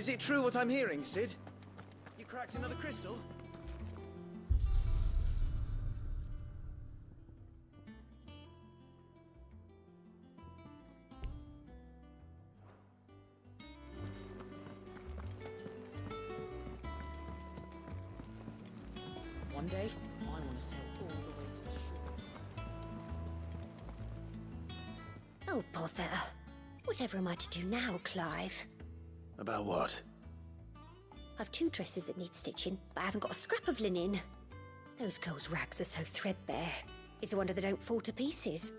Is it true what I'm hearing, Sid? You cracked another crystal? One day, I want to sail all the way to the shore. Oh, bother. Whatever am I to do now, Clive? About what? I've 2 dresses that need stitching, but I haven't got a scrap of linen. Those girls' rags are so threadbare. It's a wonder they don't fall to pieces.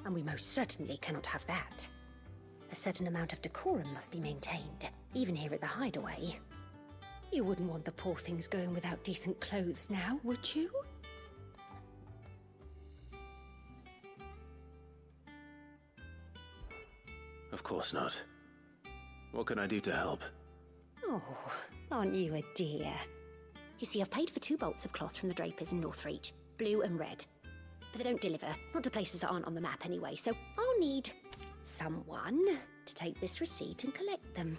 And we most certainly cannot have that. A certain amount of decorum must be maintained, even here at the Hideaway. You wouldn't want the poor things going without decent clothes now, would you? Of course not. What can I do to help? Oh, aren't you a dear? You see, I've paid for 2 bolts of cloth from the drapers in Northreach, blue and red. But they don't deliver, not to places that aren't on the map anyway, so I'll need someone to take this receipt and collect them.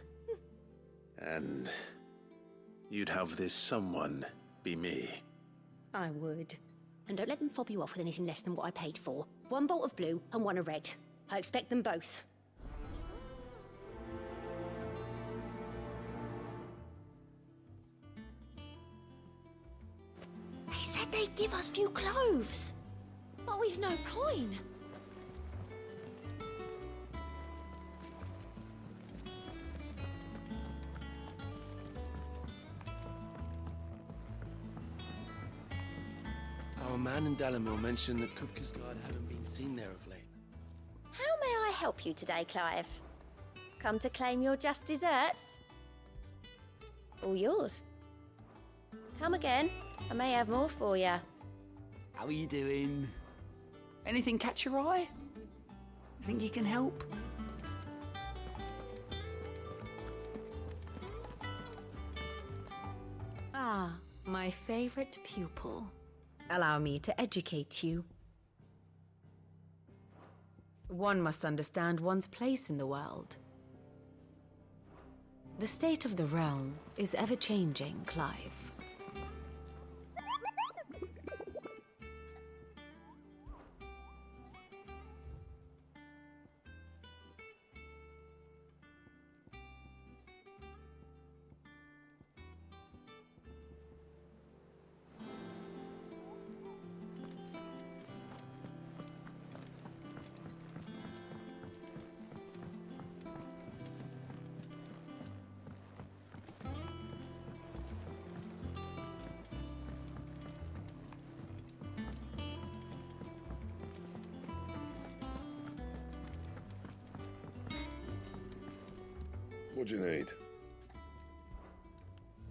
And you'd have this someone be me. I would. And don't let them fob you off with anything less than what I paid for. 1 bolt of blue and 1 of red. I expect them both. They said they'd give us new clothes. But we've no coin. Our man in Dalamil mentioned that Kupka's guard haven't been seen there of late. How may I help you today, Clive? Come to claim your just desserts? All yours. Come again. I may have more for you. How are you doing? Anything catch your eye? Think you can help? Ah, my favorite pupil. Allow me to educate you. One must understand one's place in the world. The state of the realm is ever-changing, Clive. What do you need?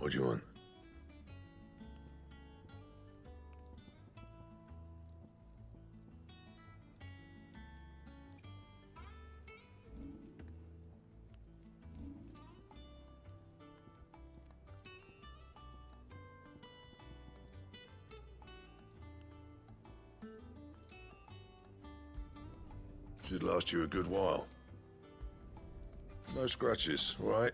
What do you want? Should last you a good while. No scratches, all right?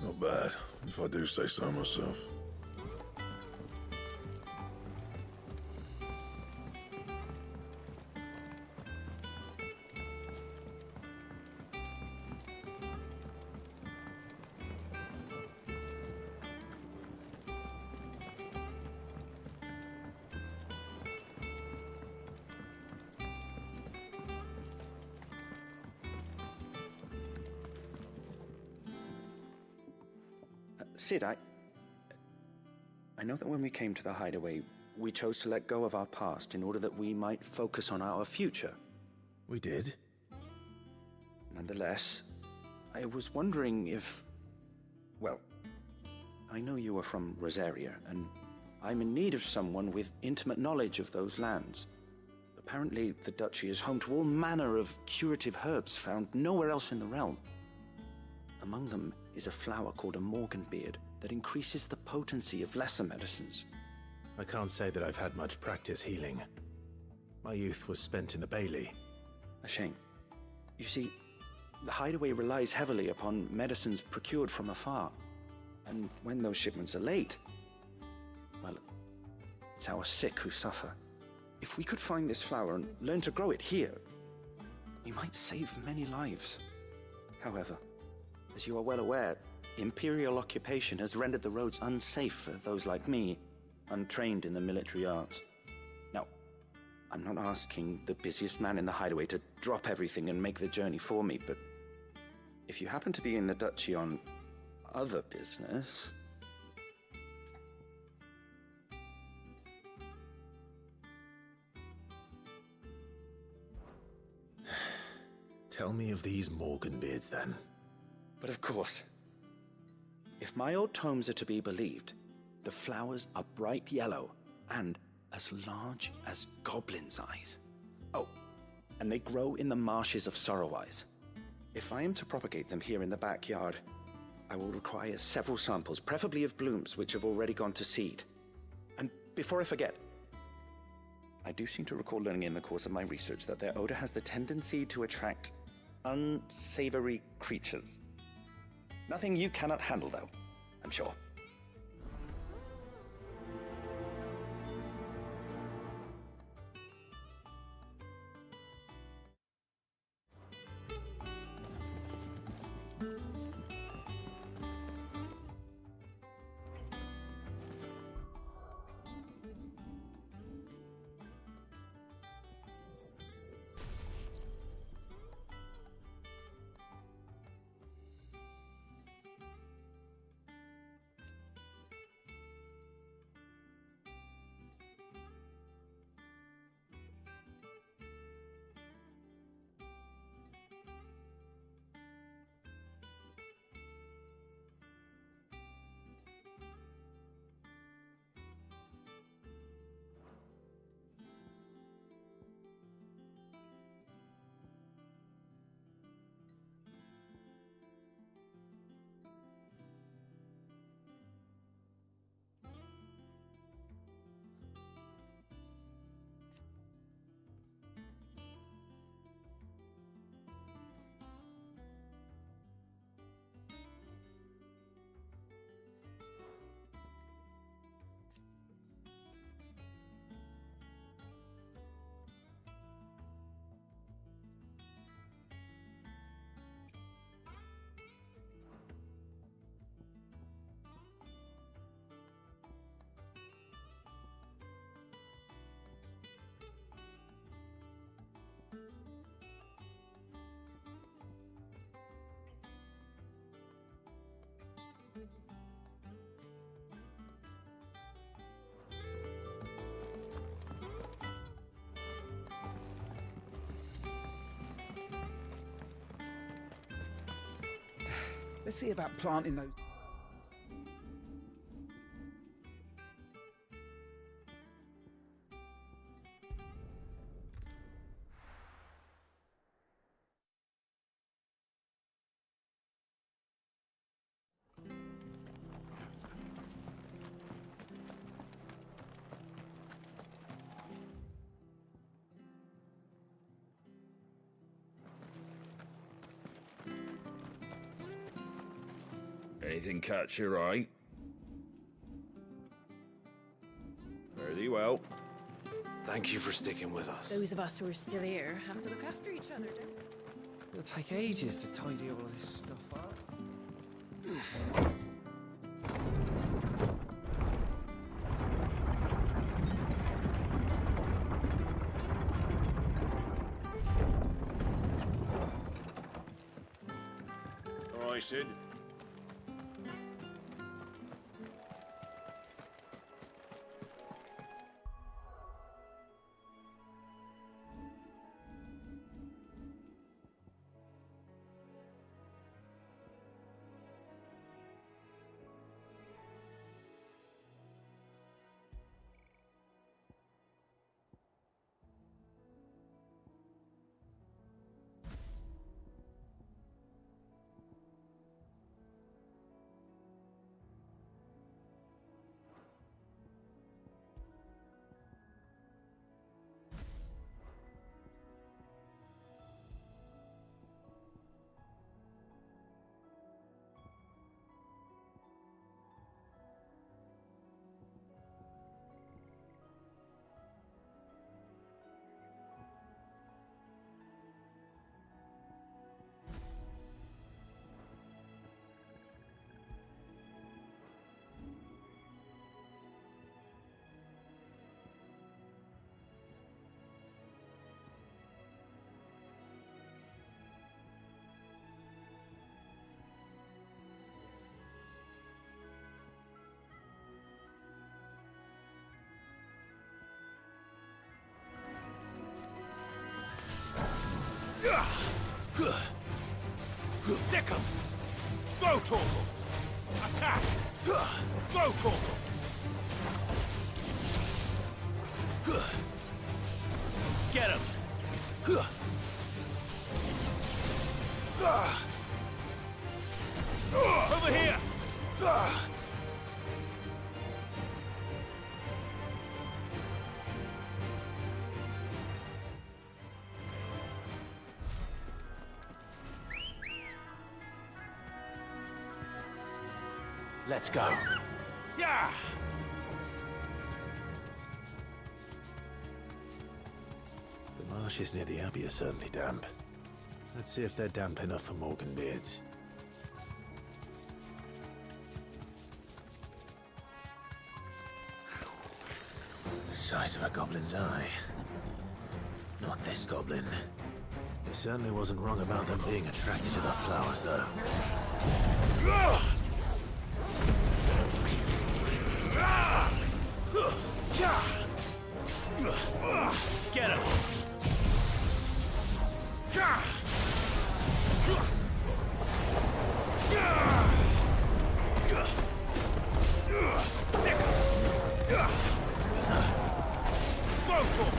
Not bad, if I do say so myself. Sid, I know that when we came to the Hideaway, we chose to let go of our past in order that we might focus on our future. We did? Nonetheless, I was wondering if... Well, I know you are from Rosaria, and I'm in need of someone with intimate knowledge of those lands. Apparently, the Duchy is home to all manner of curative herbs found nowhere else in the realm. Among them is a flower called a morganbeard that increases the potency of lesser medicines. I can't say that I've had much practice healing. My youth was spent in the Bailey. A shame. You see, The hideaway relies heavily upon medicines procured from afar. And when those shipments are late, well, it's our sick who suffer. If we could find this flower and learn to grow it here, we might save many lives. However, as you are well aware, Imperial occupation has rendered the roads unsafe for those like me, untrained in the military arts. Now, I'm not asking the busiest man in the hideaway to drop everything and make the journey for me, but if you happen to be in the duchy on other business... Tell me of these Morgan beards, then. But of course, if my old tomes are to be believed, the flowers are bright yellow and as large as goblins' eyes. Oh, and they grow in the marshes of Sorrowise. If I am to propagate them here in the backyard, I will require several samples, preferably of blooms which have already gone to seed. And before I forget, I do seem to recall learning in the course of my research that their odor has the tendency to attract unsavory creatures. Nothing you cannot handle, though, I'm sure. Let's see about planting those. Anything catch your eye? Very well. Thank you for sticking with us. Those of us who are still here have to look after each other, don't we? It'll take ages to tidy all this stuff up. All right, Sid. Sick 'em! Go, Torgal! Attack! Go, Torgal! Get him! Over here! Let's go. Yeah! The marshes near the Abbey are certainly damp. Let's see if they're damp enough for Morganbeards. The size of a goblin's eye. Not this goblin. He certainly wasn't wrong about them being attracted to the flowers, though. Get him! Sick! Go, Torgal!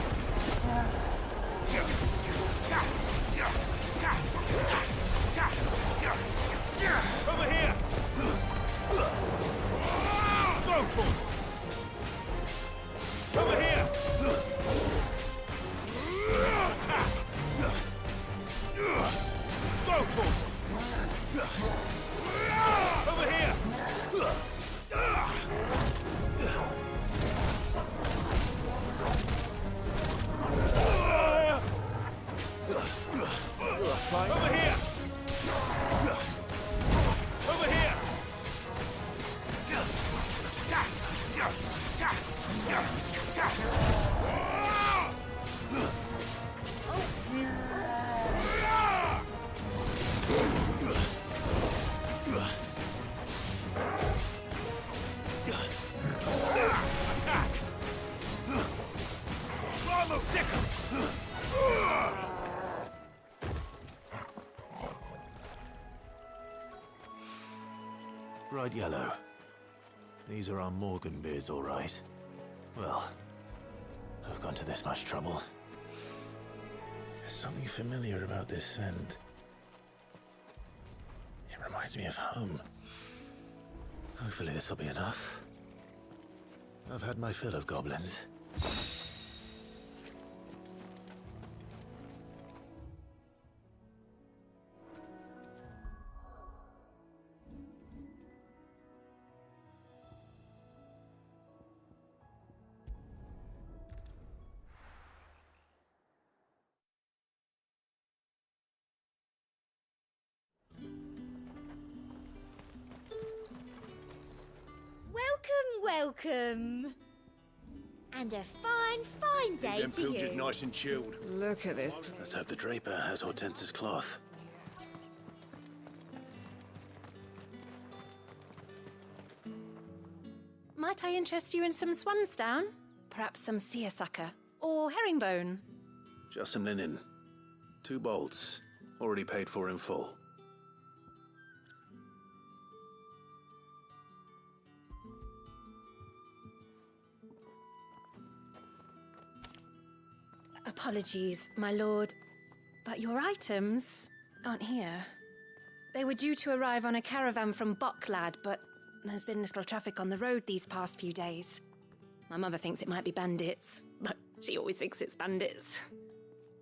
Over here! Go, Torgal! Over here! Attack! Go, Torgal! Over here! Over here! Over here! Attack! Sick 'em! Bright yellow. These are our Morganbeards, all right. Well, I've gone to this much trouble. There's something familiar about this scent. It reminds me of home. Hopefully this will be enough. I've had my fill of goblins. Welcome. And a fine, fine day Them to pilgers you. nice and chilled. Look at this. Let's hope the Draper has Hortense's cloth. Might I interest you in some swansdown? Perhaps some seersucker? Or herringbone? Just some linen. 2 bolts. Already paid for in full. Apologies, my lord, but your items aren't here. They were due to arrive on a caravan from Bucklad, but there's been little traffic on the road these past few days. My mother thinks it might be bandits, but she always thinks it's bandits.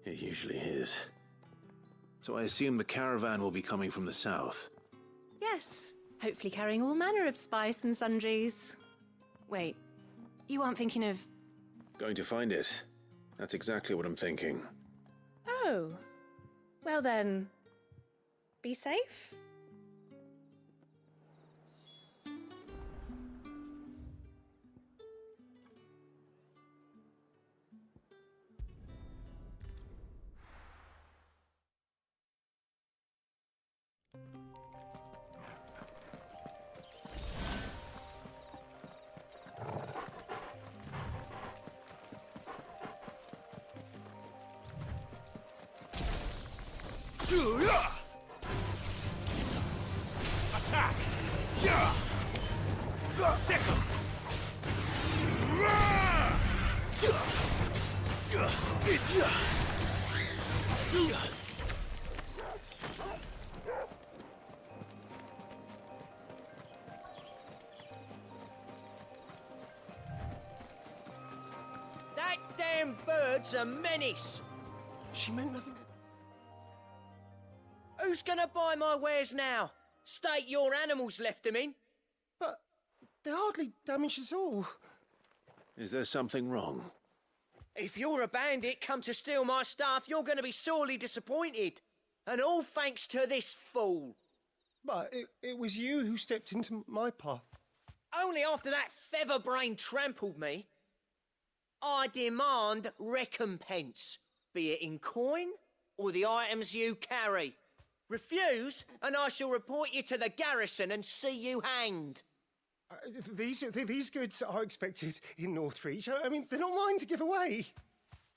It usually is. So I assume the caravan will be coming from the south. Yes, hopefully carrying all manner of spice and sundries. Wait, you aren't thinking of... Going to find it. That's exactly what I'm thinking. Oh, well then, be safe. Attack! Second! That damn bird's a menace. She meant nothing. Who's gonna buy my wares now? State your animals left them in. But they hardly damaged us all. Is there something wrong? If you're a bandit come to steal my stuff, you're gonna be sorely disappointed. And all thanks to this fool. But it was you who stepped into my path. Only after that feather-brain trampled me. I demand recompense, be it in coin or the items you carry. Refuse, and I shall report you to the garrison and see you hanged. These goods are expected in Northreach. I mean, they're not mine to give away.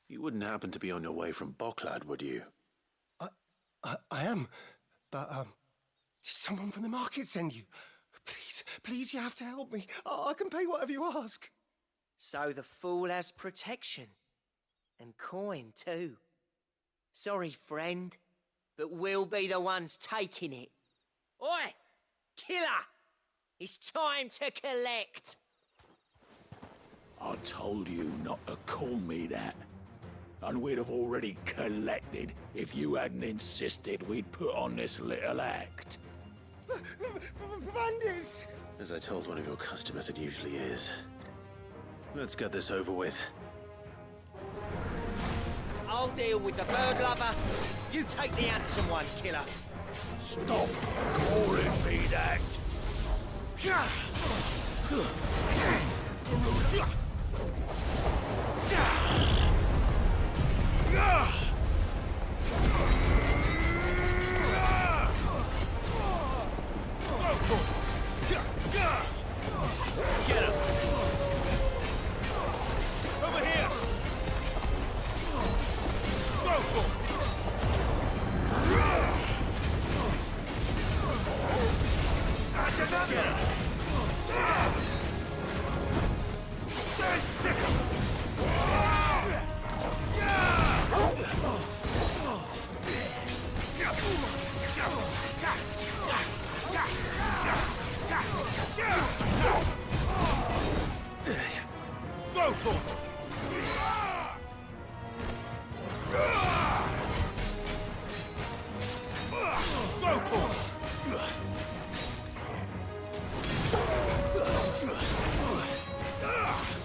You wouldn't happen to be on your way from Bocklad, would you? I am, but did someone from the market send you? Please, you have to help me. I can pay whatever you ask. So the fool has protection. And coin, too. Sorry, friend, but we'll be the ones taking it. Oi! Killer! It's time to collect! I told you not to call me that. And we'd have already collected if you hadn't insisted we'd put on this little act. Bandits! As I told one of your customers, it usually is. Let's get this over with. I'll deal with the bird lover. You take the handsome one, killer. Stop calling me that! Get him! Over here! Go for it! Get him! There's Sickle! Go to him! Go to him!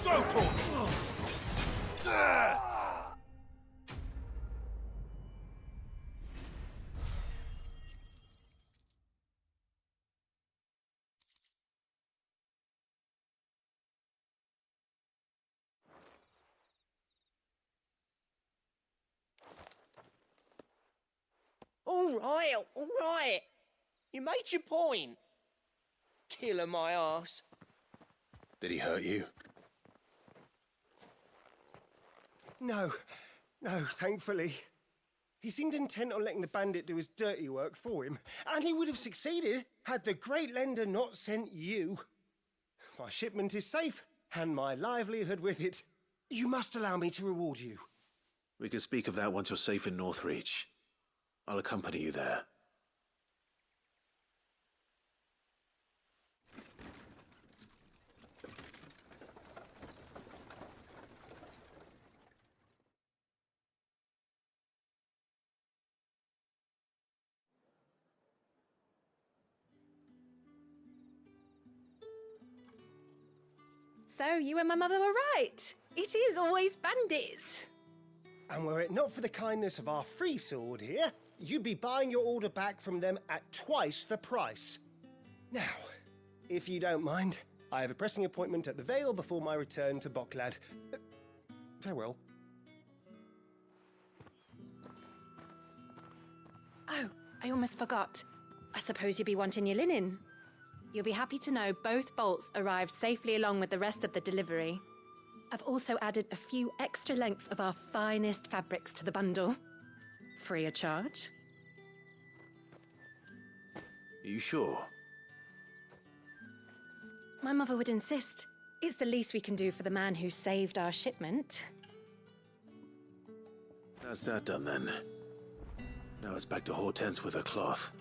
Go to him! All right. You made your point. Killer my ass. Did he hurt you? No, thankfully. He seemed intent on letting the bandit do his dirty work for him, and he would have succeeded had the Great Lender not sent you. My shipment is safe, and my livelihood with it. You must allow me to reward you. We can speak of that once you're safe in Northreach. I'll accompany you there. So you and my mother were right. It is always bandits. And were it not for the kindness of our free sword here, you'd be buying your order back from them at twice the price. Now, if you don't mind, I have a pressing appointment at the Vale before my return to Bocklad. Farewell. Oh, I almost forgot. I suppose you'll be wanting your linen. You'll be happy to know both bolts arrived safely along with the rest of the delivery. I've also added a few extra lengths of our finest fabrics to the bundle. Free of charge. Are you sure? My mother would insist. It's the least we can do for the man who saved our shipment. That's that done then. Now it's back to Hortense with her cloth.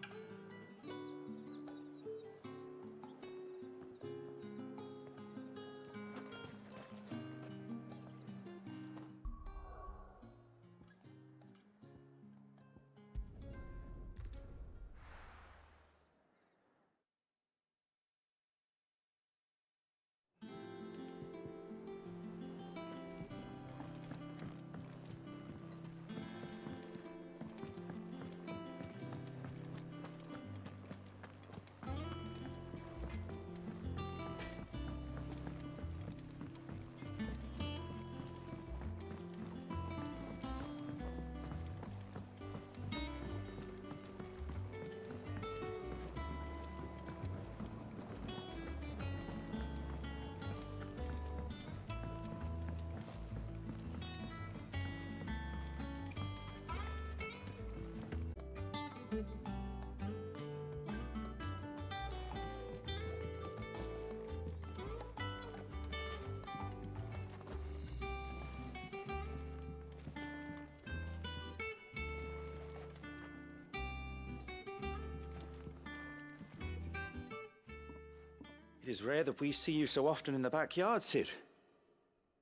It is rare that we see you so often in the backyard, Cid.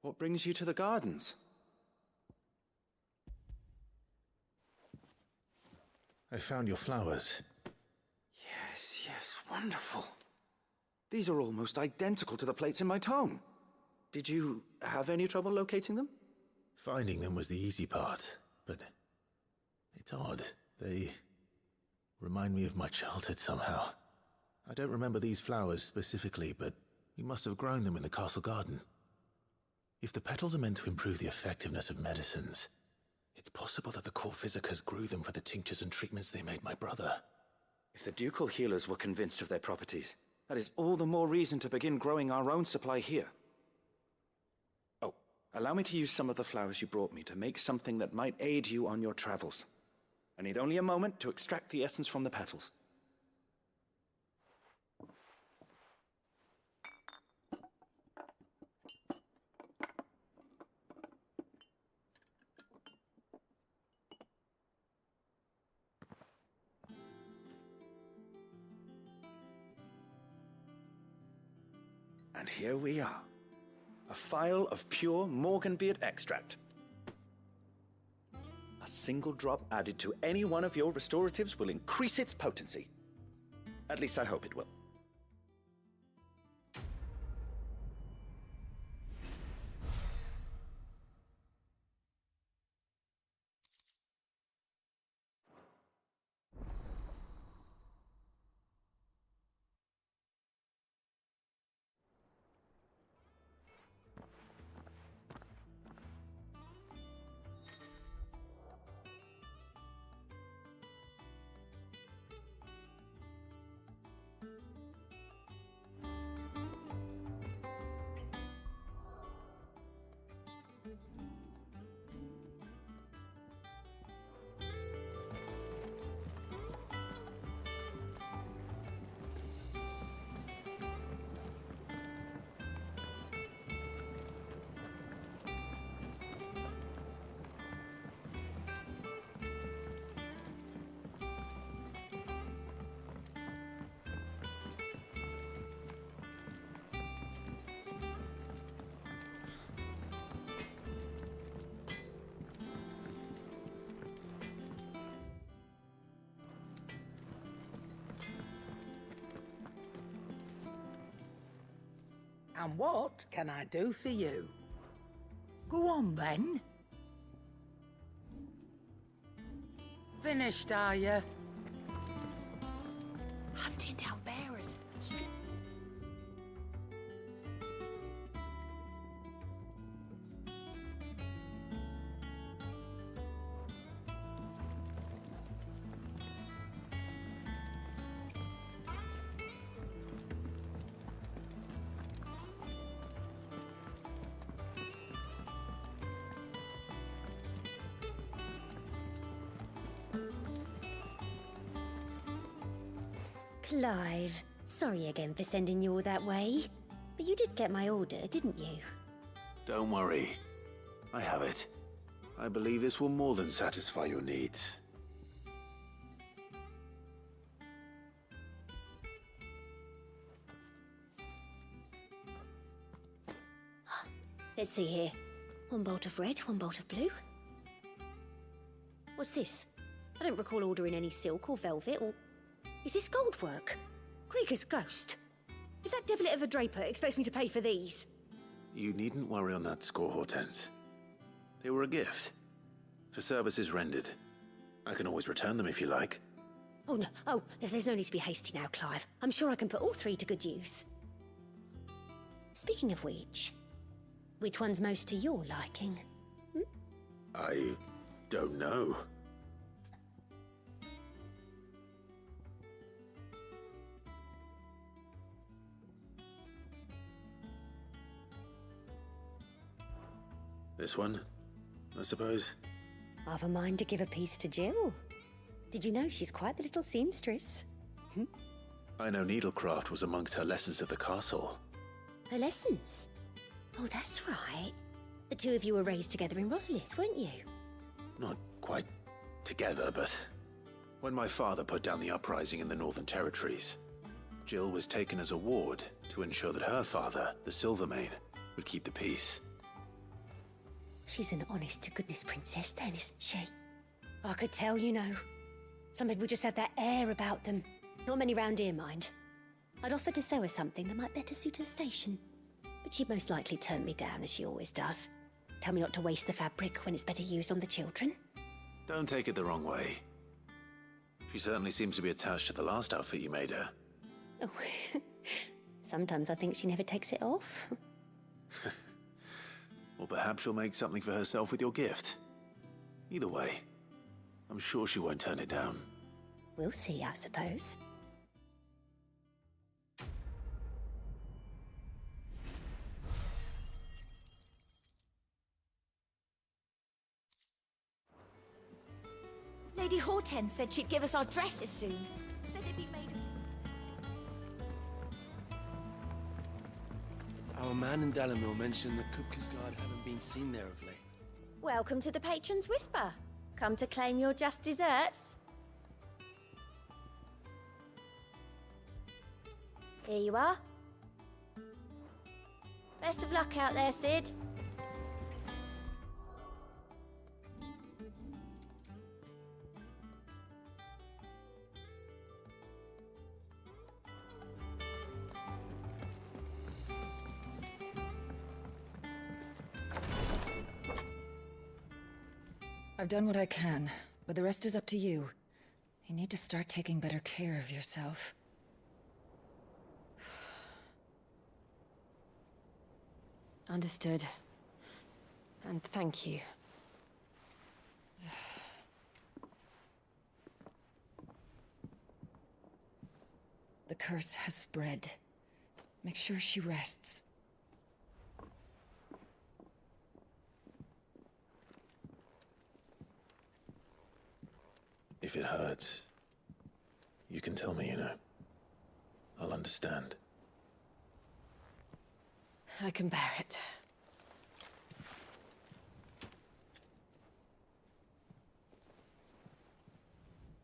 What brings you to the gardens? I found your flowers. Yes, wonderful. These are almost identical to the plates in my tome. Did you have any trouble locating them? Finding them was the easy part, but it's odd. They remind me of my childhood somehow. I don't remember these flowers specifically, but we must have grown them in the castle garden. If the petals are meant to improve the effectiveness of medicines, it's possible that the court physicers grew them for the tinctures and treatments they made my brother. If the ducal healers were convinced of their properties, that is all the more reason to begin growing our own supply here. Oh, allow me to use some of the flowers you brought me to make something that might aid you on your travels. I need only a moment to extract the essence from the petals. And here we are. A phial of pure Morganbeard extract. A single drop added to any one of your restoratives will increase its potency. At least I hope it will. And what can I do for you? Go on, then. Finished, are you? Hunting down bearers. Clive, sorry again for sending you all that way. But you did get my order, didn't you? Don't worry. I have it. I believe this will more than satisfy your needs. Let's see here. One bolt of red, one bolt of blue. What's this? I don't recall ordering any silk or velvet or... Is this gold work? Krieger's ghost. If that devilet of a draper expects me to pay for these... You needn't worry on that score, Hortense. They were a gift. For services rendered. I can always return them if you like. Oh, no. Oh, there's no need to be hasty now, Clive. I'm sure I can put all three to good use. Speaking of which one's most to your liking? I don't know. This one, I suppose. I've a mind to give a piece to Jill. Did you know she's quite the little seamstress? I know needlecraft was amongst her lessons at the castle. Her lessons? Oh, that's right. The two of you were raised together in Rosalith, weren't you? Not quite together, but when my father put down the uprising in the Northern Territories, Jill was taken as a ward to ensure that her father, the Silvermane, would keep the peace. She's an honest-to-goodness princess then, isn't she? I could tell, you know. Some people just have that air about them. Not many round here, mind. I'd offered to sew her something that might better suit her station. But she'd most likely turn me down, as she always does. Tell me not to waste the fabric when it's better used on the children. Don't take it the wrong way. She certainly seems to be attached to the last outfit you made her. Oh, sometimes I think she never takes it off. Or perhaps she'll make something for herself with your gift. Either way, I'm sure she won't turn it down. We'll see, I suppose. Lady Hortense said she'd give us our dresses soon. Said they'd be made... Our man in Dalamil mentioned that Kupka's guard haven't been seen there of late. Welcome to the Patron's Whisper. Come to claim your just desserts? Here you are. Best of luck out there, Sid. I've done what I can, but the rest is up to you. You need to start taking better care of yourself. Understood. And thank you. The curse has spread. Make sure she rests. If it hurts, you can tell me, you know. I'll understand. I can bear it.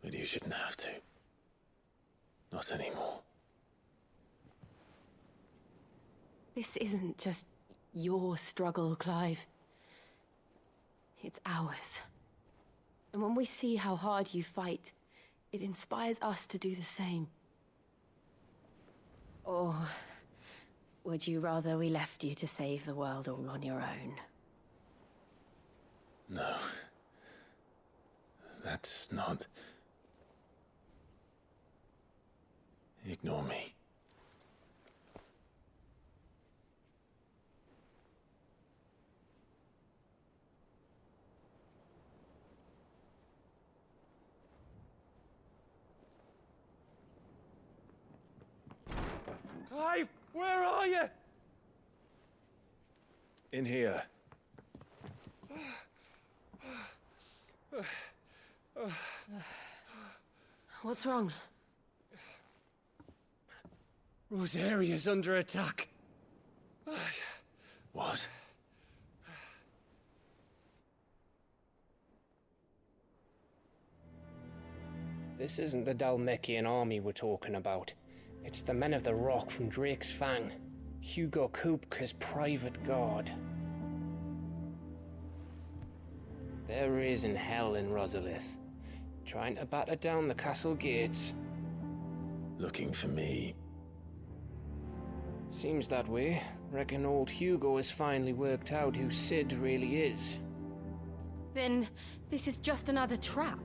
But you shouldn't have to. Not anymore. This isn't just your struggle, Clive. It's ours. And when we see how hard you fight, it inspires us to do the same. Or would you rather we left you to save the world all on your own? No. That's not... Ignore me. Clive, where are you? In here. What's wrong? Rosaria's under attack. What? This isn't the Dalmekian army we're talking about. It's the men of the Rock from Drake's Fang. Hugo Kupka's private guard. They're raising hell in Rosalith, trying to batter down the castle gates. Looking for me? Seems that way. Reckon old Hugo has finally worked out who Sid really is. Then this is just another trap.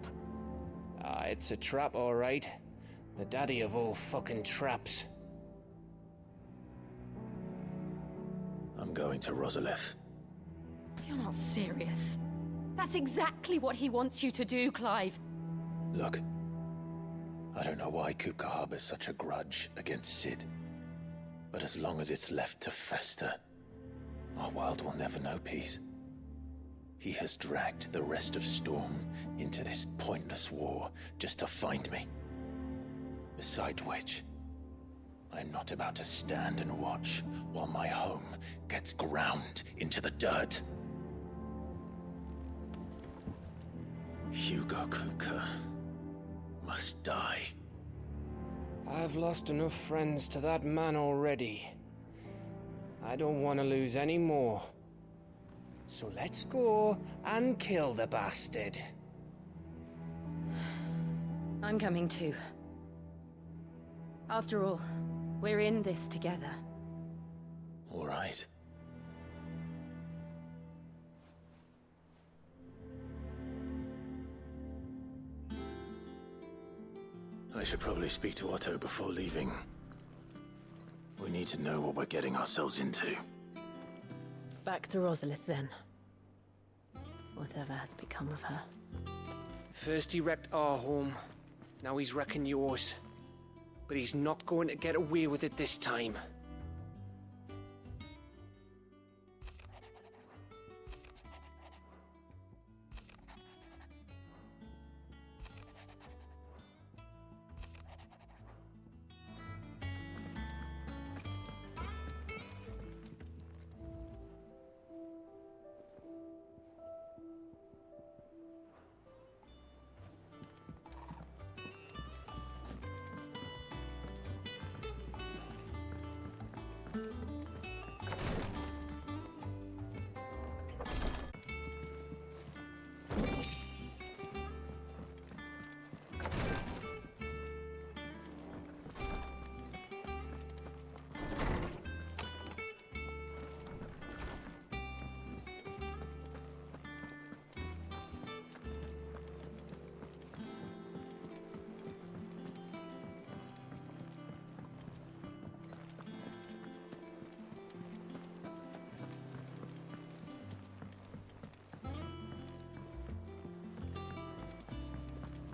Ah, it's a trap, all right. The daddy of all fucking traps. I'm going to Rosalith. You're not serious. That's exactly what he wants you to do, Clive. Look, I don't know why Kupka harbors such a grudge against Sid. But as long as it's left to fester, our world will never know peace. He has dragged the rest of Storm into this pointless war just to find me. Besides which, I'm not about to stand and watch while my home gets ground into the dirt. Hugo Kupka must die. I've lost enough friends to that man already. I don't want to lose any more. So let's go and kill the bastard. I'm coming too. After all, we're in this together. All right. I should probably speak to Otto before leaving. We need to know what we're getting ourselves into. Back to Rosalith then. Whatever has become of her. First he wrecked our home, now he's wrecking yours. But he's not going to get away with it this time.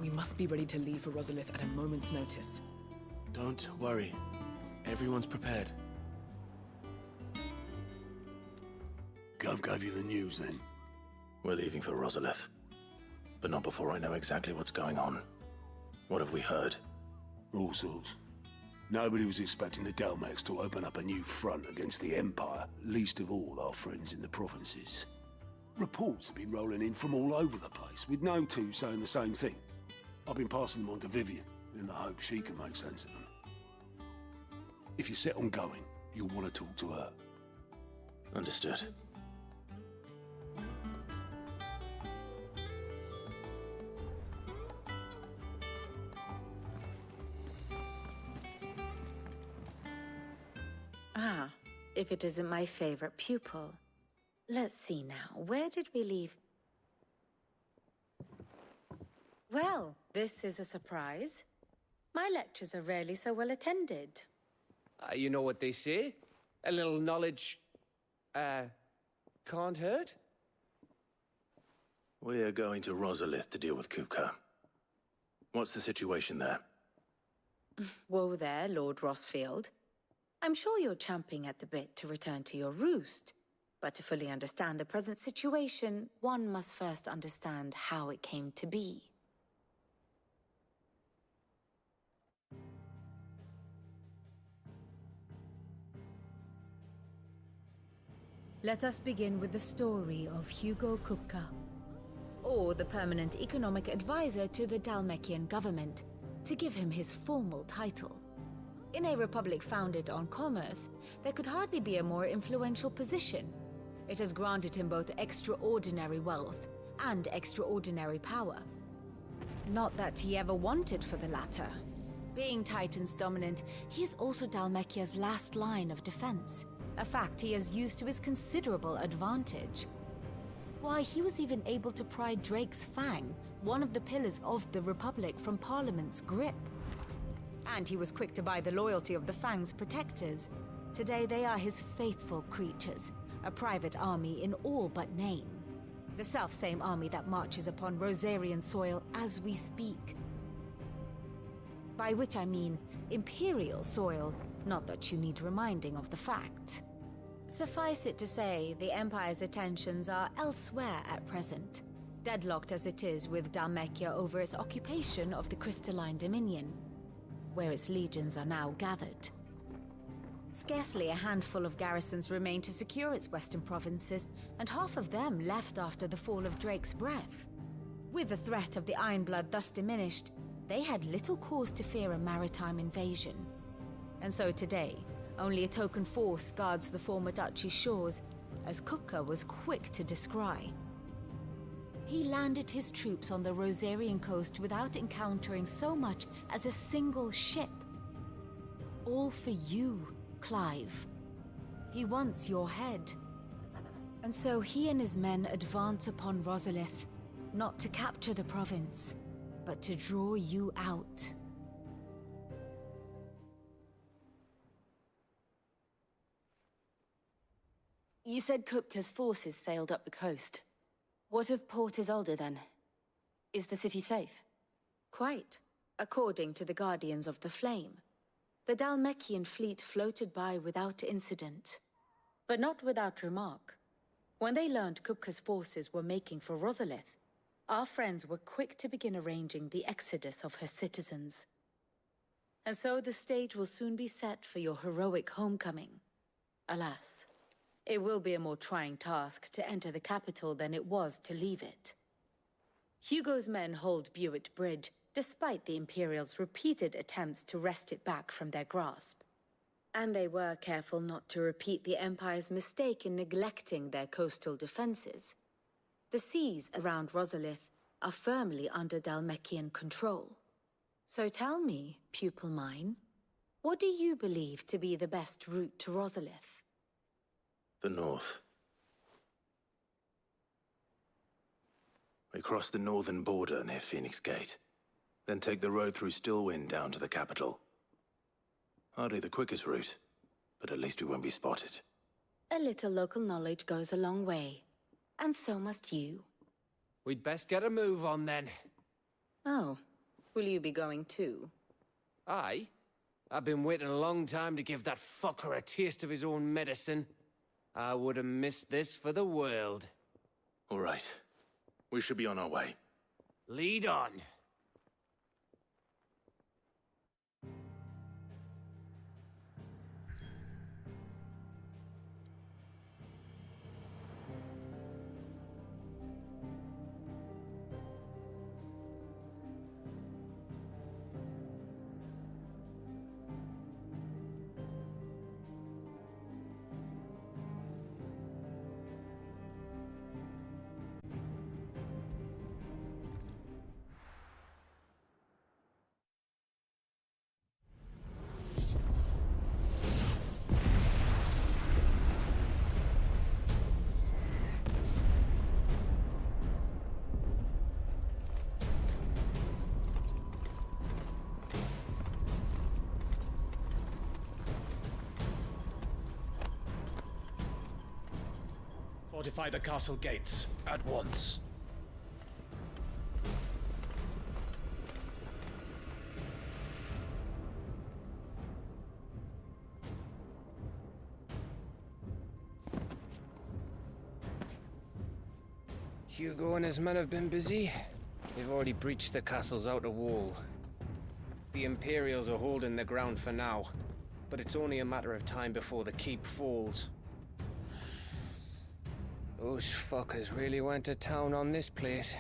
We must be ready to leave for Rosalith at a moment's notice. Don't worry. Everyone's prepared. Gov gave you the news then? We're leaving for Rosalith. But not before I know exactly what's going on. What have we heard? All sorts. Nobody was expecting the Delmex to open up a new front against the Empire, least of all our friends in the provinces. Reports have been rolling in from all over the place, with no two saying the same thing. I've been passing them on to Vivian, in the hope she can make sense of them. If you're set on going, you'll want to talk to her. Understood. Ah, if it isn't my favorite pupil. Let's see now, where did we leave? Well, this is a surprise. My lectures are rarely so well attended. You know what they say? A little knowledge, can't hurt? We're going to Rosalith to deal with Kupka. What's the situation there? Whoa there, Lord Rossfield. I'm sure you're champing at the bit to return to your roost. But to fully understand the present situation, one must first understand how it came to be. Let us begin with the story of Hugo Kupka, or the permanent economic advisor to the Dalmekian government, to give him his formal title. In a republic founded on commerce, there could hardly be a more influential position. It has granted him both extraordinary wealth and extraordinary power. Not that he ever wanted for the latter. Being Titan's dominant, he is also Dalmekia's last line of defense, a fact he has used to his considerable advantage. Why, he was even able to pry Drake's Fang, one of the pillars of the Republic, from Parliament's grip. And he was quick to buy the loyalty of the Fang's protectors. Today they are his faithful creatures, a private army in all but name. The self-same army that marches upon Rosarian soil as we speak. By which I mean Imperial soil, not that you need reminding of the fact. Suffice it to say, the Empire's attentions are elsewhere at present, deadlocked as it is with Dalmekia over its occupation of the Crystalline Dominion, where its legions are now gathered. Scarcely a handful of garrisons remain to secure its western provinces, and half of them left after the fall of Drake's Breath. With the threat of the Ironblood thus diminished, they had little cause to fear a maritime invasion. And so today, only a token force guards the former duchy's shores, as Kupka was quick to descry. He landed his troops on the Rosarian coast without encountering so much as a single ship. All for you, Clive. He wants your head. And so he and his men advance upon Rosalith, not to capture the province, but to draw you out. You said Kupka's forces sailed up the coast. What of Port Isolde, then? Is the city safe? Quite, according to the Guardians of the Flame. The Dalmekian fleet floated by without incident. But not without remark. When they learned Kupka's forces were making for Rosalith, our friends were quick to begin arranging the exodus of her citizens. And so the stage will soon be set for your heroic homecoming. Alas, it will be a more trying task to enter the capital than it was to leave it. Hugo's men hold Buet Bridge, despite the Imperials' repeated attempts to wrest it back from their grasp. And they were careful not to repeat the Empire's mistake in neglecting their coastal defenses. The seas around Rosalith are firmly under Dalmekian control. So tell me, pupil mine, what do you believe to be the best route to Rosalith? The north. We cross the northern border near Phoenix Gate, then take the road through Stillwind down to the capital. Hardly the quickest route, but at least we won't be spotted. A little local knowledge goes a long way, and so must you. We'd best get a move on then. Oh, will you be going too? Aye. I've been waiting a long time to give that fucker a taste of his own medicine. I would have missed this for the world. All right. We should be on our way. Lead on. Fortify the castle gates, at once. Hugo and his men have been busy. They've already breached the castle's outer wall. The Imperials are holding the ground for now, but it's only a matter of time before the keep falls. Those fuckers really went to town on this place.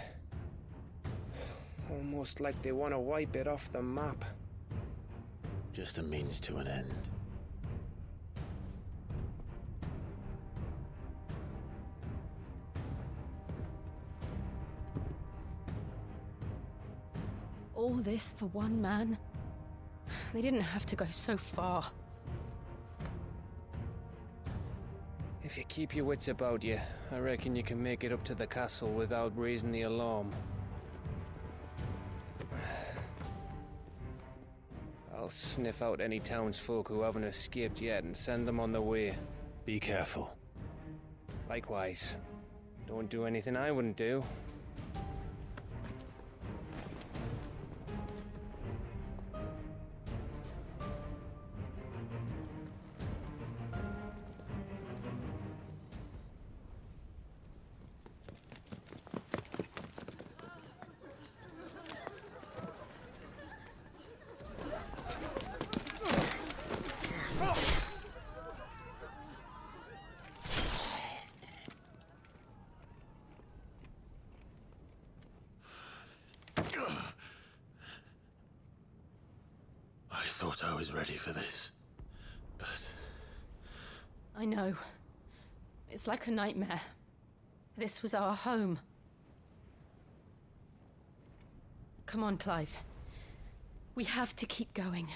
Almost like they want to wipe it off the map. Just a means to an end. All this for one man? They didn't have to go so far. If you keep your wits about you, I reckon you can make it up to the castle without raising the alarm. I'll sniff out any townsfolk who haven't escaped yet and send them on their way. Be careful. Likewise. Don't do anything I wouldn't do. I thought I was ready for this, but... I know. It's like a nightmare. This was our home. Come on, Clive. We have to keep going.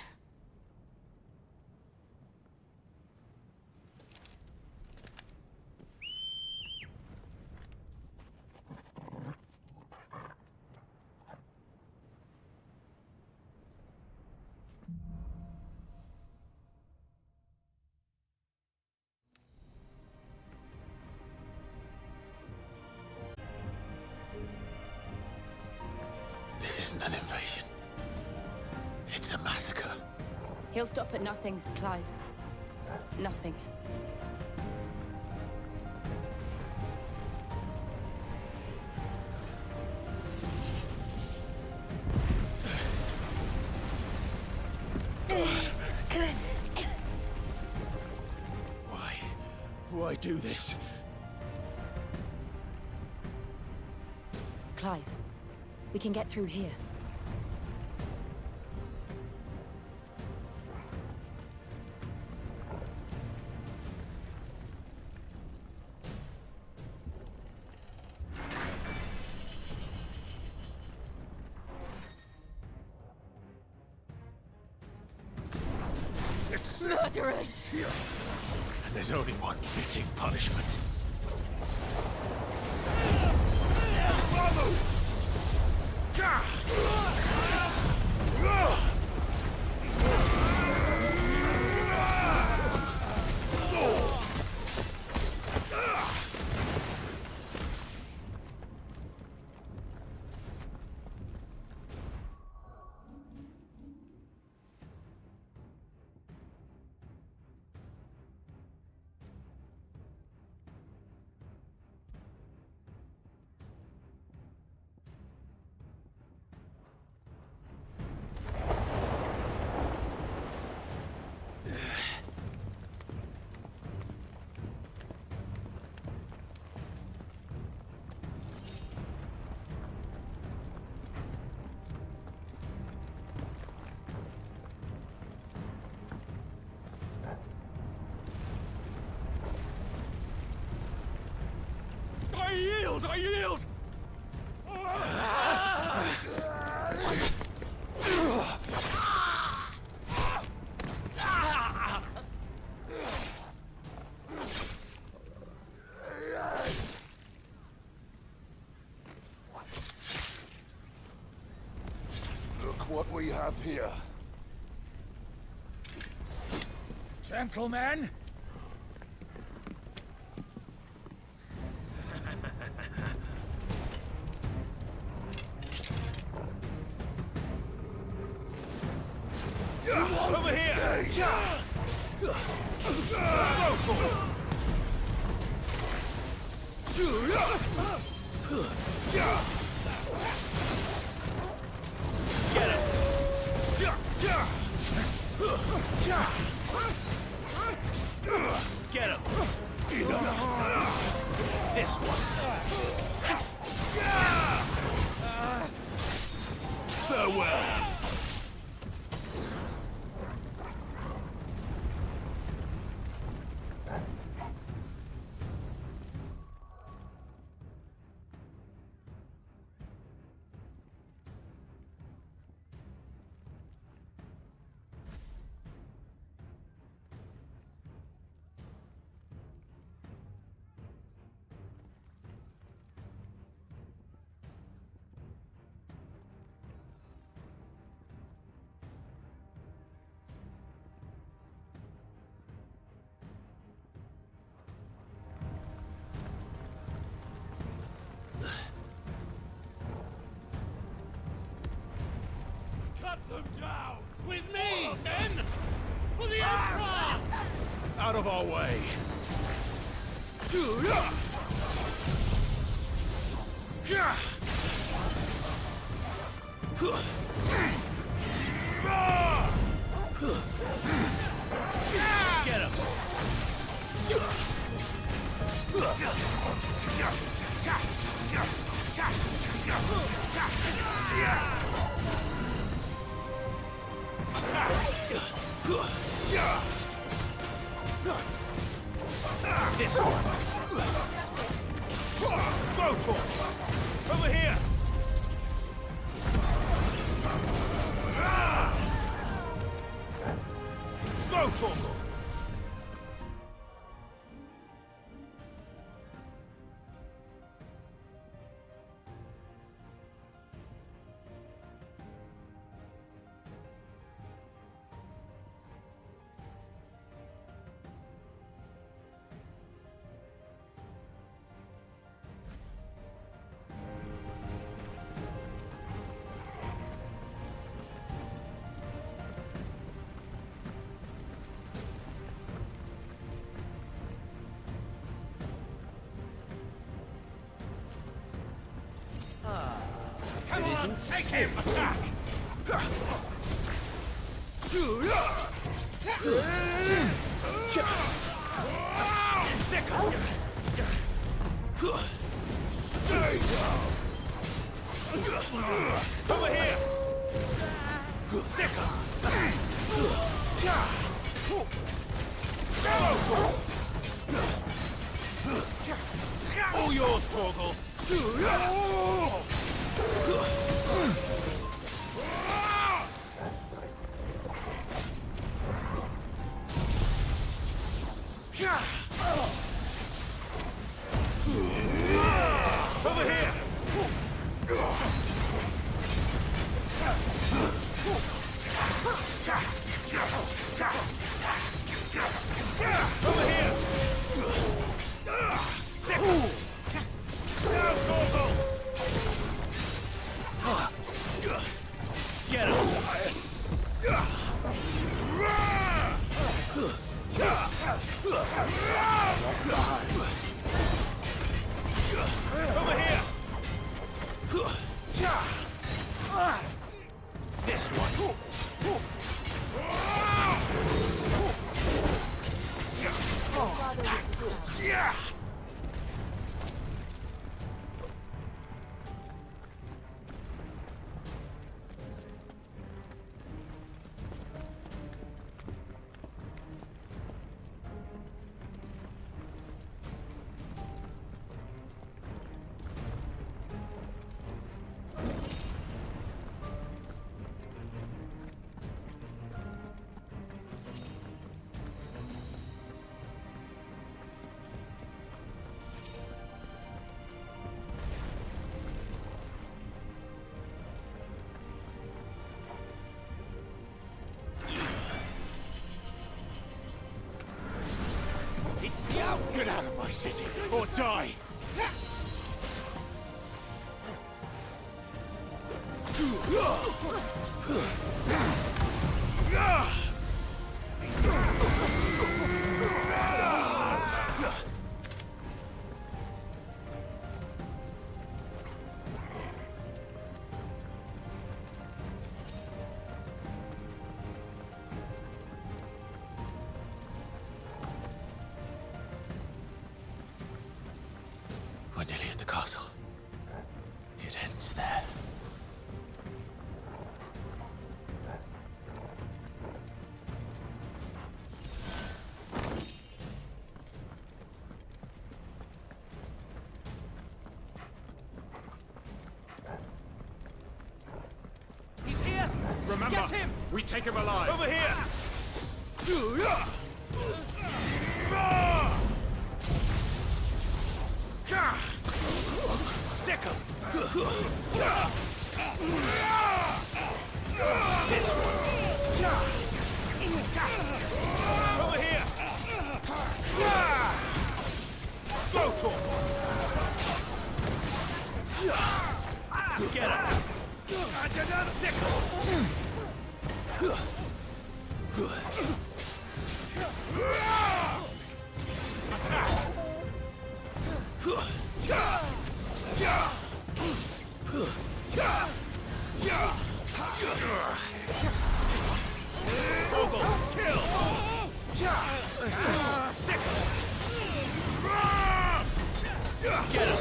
This isn't an invasion. It's a massacre. He'll stop at nothing, Clive. Nothing. Why do this? Clive, we can get through here. Murderers! And there's only one fitting punishment. I yield! Look what we have here. Gentlemen! Over here! Get him! This well. Cut them down! With me, men! For the Emperor! Out of our way! Get him! This one. Go, Tor! Over here! Go, Torgal! Come on, take him! Attack! Stay down! Over here! Sicka! All yours, Torgal! Over here! Over here! Down, Torgal! Get him! Over here! This one! Yeah! Get out of my city, or die! We're nearly at the castle. It ends there. Get him! We take him alive. Over here! Sick him! This one! Over here! Go, Torkel! Get him! Sick him! Torkel, kill! Sick him! Get him!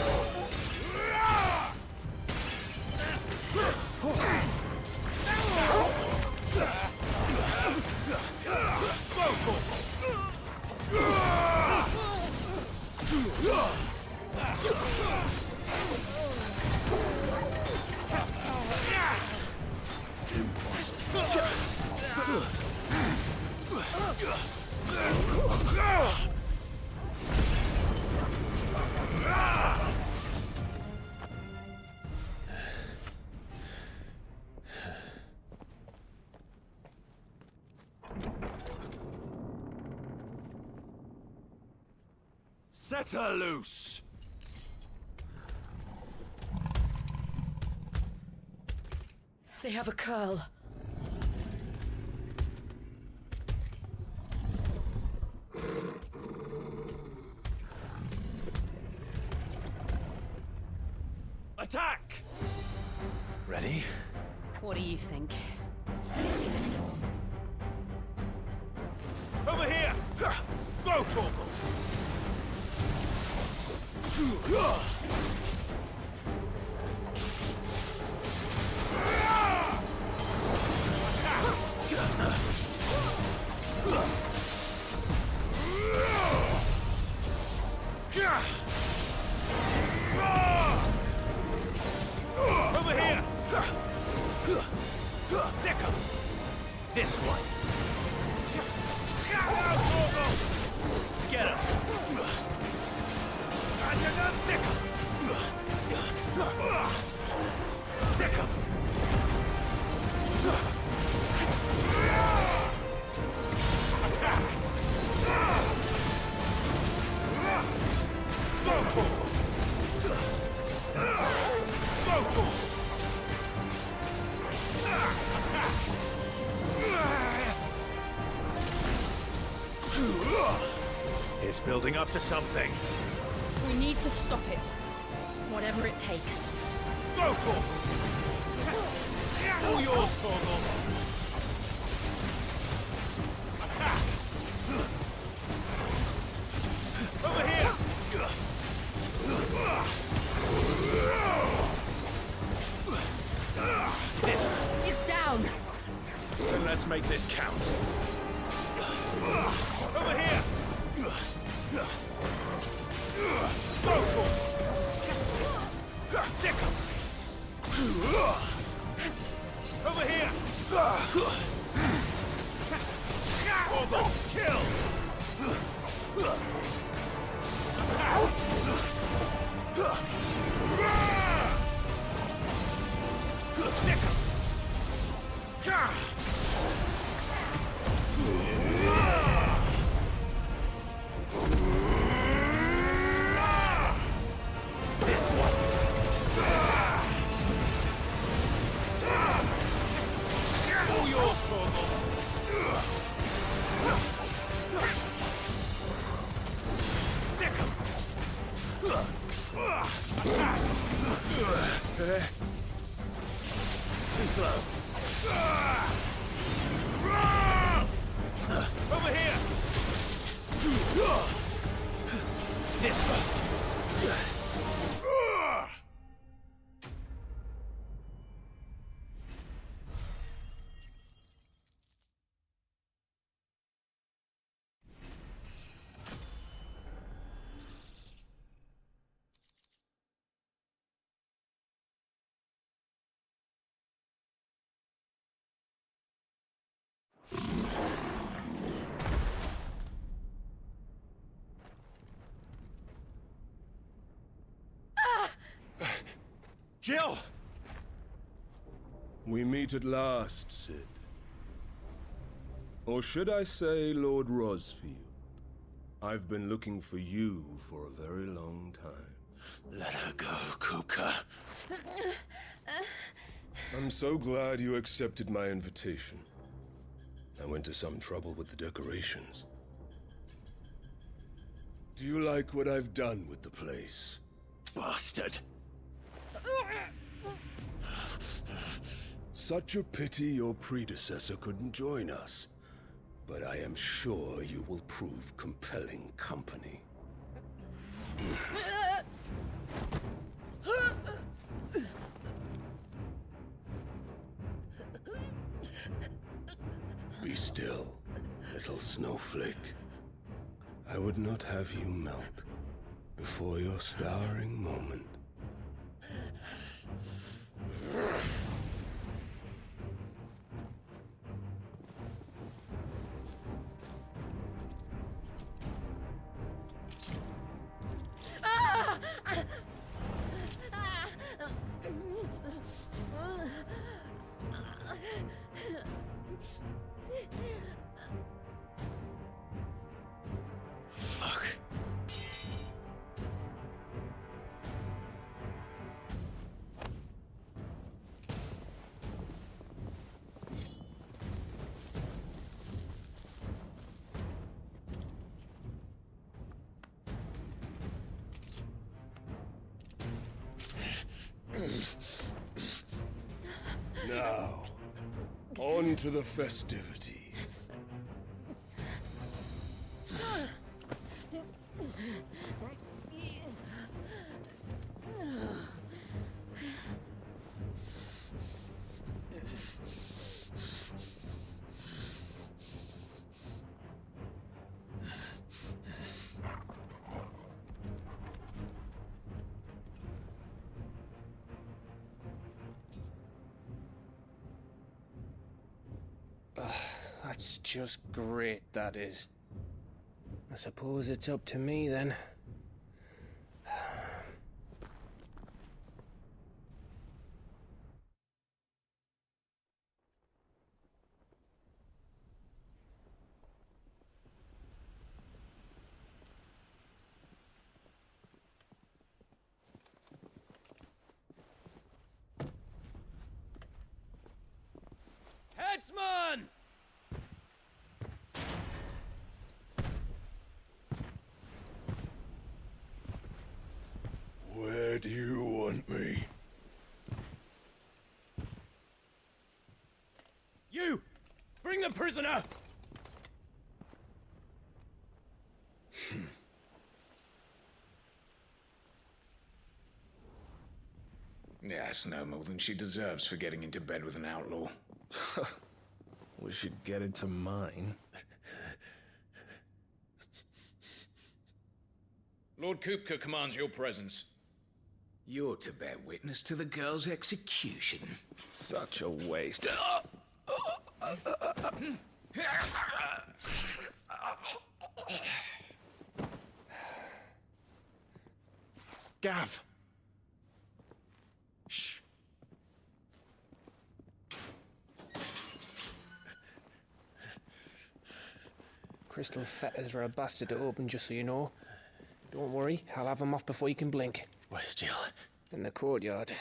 Set her loose! They have a curl. Attack! Ready? What do you think? Over here! Go, Torkel! Over here! Sick him! This one! Get him! Sick him! Sick him! Attack! Go, Torkel! Go, Torkel! Attack! It's building up to something. We need to stop it. Whatever it takes. Go, Torkel! All yours, Torkel! Attack! Over here! This. It's down! Then let's make this count. Over here! Go, Torkel! Sick him! Over here! Torkel, kill! Attack! Sick him! This one! All yours, Torkel! Sick him! Too slow. Over here! This one! Jill! We meet at last, Sid. Or should I say, Lord Rosfield? I've been looking for you for a very long time. Let her go, Kupka. I'm so glad you accepted my invitation. I went to some trouble with the decorations. Do you like what I've done with the place? Bastard! Such a pity your predecessor couldn't join us. But I am sure you will prove compelling company. Be still, little snowflake. I would not have you melt before your starring moment. Fuck. Now, on to the festivities. That's just great, that is. I suppose it's up to me then. Headsman! Where do you want me? You! Bring the prisoner! Yes, no more than she deserves for getting into bed with an outlaw. We should get into mine. Lord Kupka commands your presence. You're to bear witness to the girl's execution. Such a waste. Gav! Shh! Crystal fetters are a bastard to open, just so you know. Don't worry, I'll have them off before you can blink. Where's Jill? In the courtyard.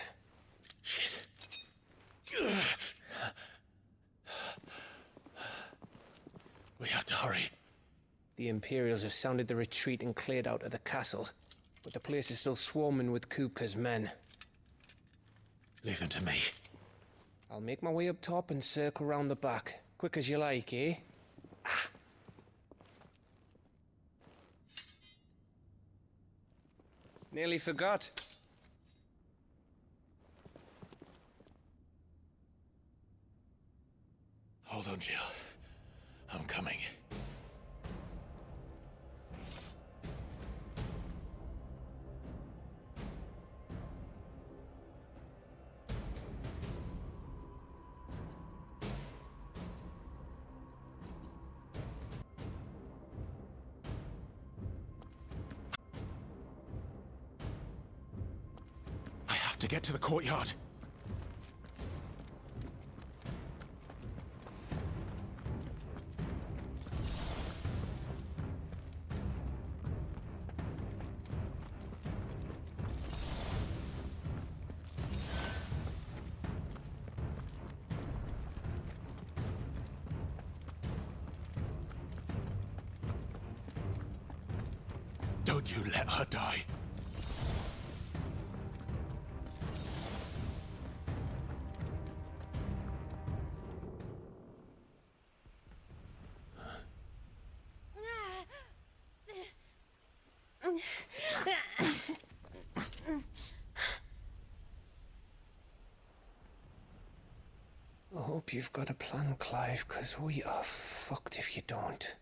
Shit. We have to hurry. The Imperials have sounded the retreat and cleared out of the castle. But the place is still swarming with Kupka's men. Leave them to me. I'll make my way up top and circle round the back. Quick as you like, eh? Nearly forgot. Hold on, Jill. I'm coming. I have to get to the courtyard. Don't you let her die. I hope you've got a plan, Clive, because we are fucked if you don't.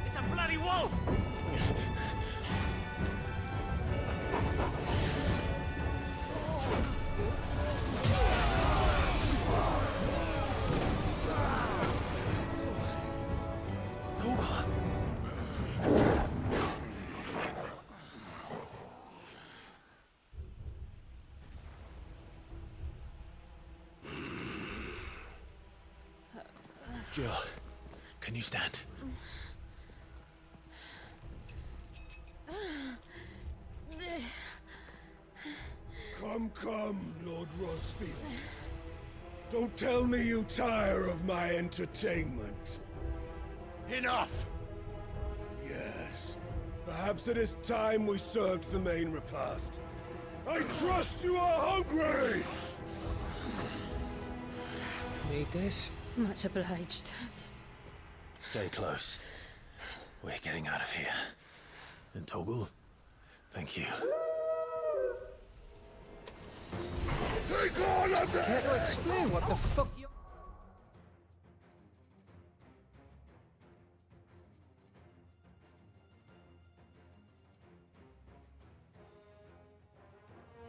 It's a bloody wolf! Jill, can you stand? Come, Lord Rosfield. Don't tell me you tire of my entertainment. Enough! Yes. Perhaps it is time we served the main repast. I trust you are hungry! Need this? Much obliged. Stay close. We're getting out of here. And Toggle, thank you. Take all of them! Care to explain what the fuck you...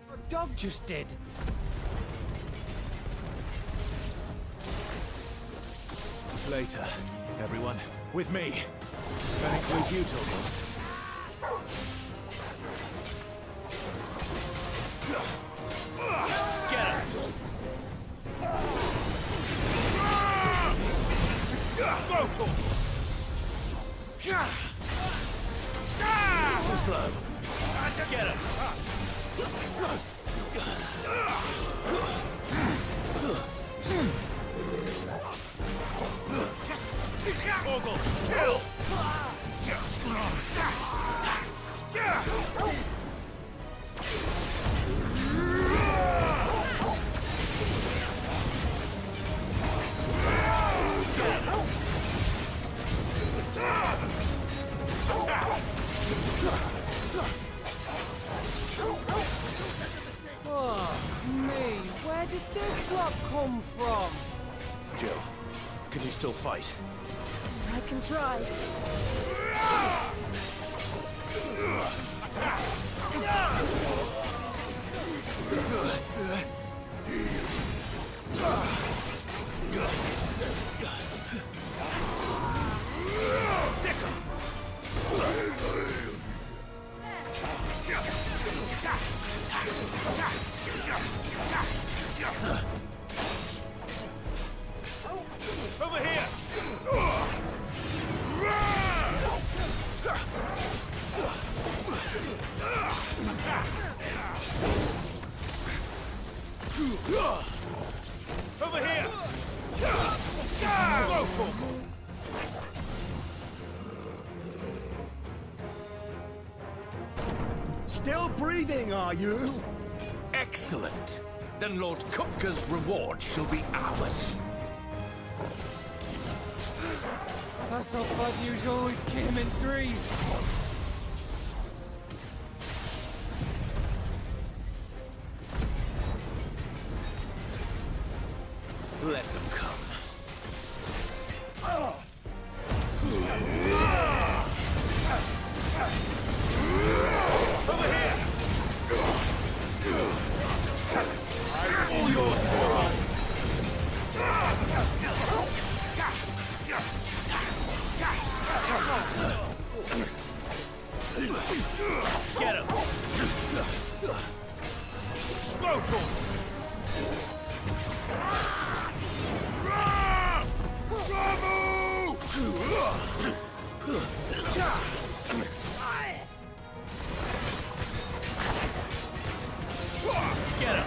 Your dog just did. Later, everyone. With me. That includes you, Toggle. Get her! Go, Toggle! Too slow. Get her! Toggle, kill! Oh, me, where did this lot come from? Jill, can you still fight? I can try. Over here! Over here! Go, Toggle! Still breathing, are you? Excellent. Then Lord Kupka's reward shall be ours. I thought bad news always came in threes. Let them come. Get him!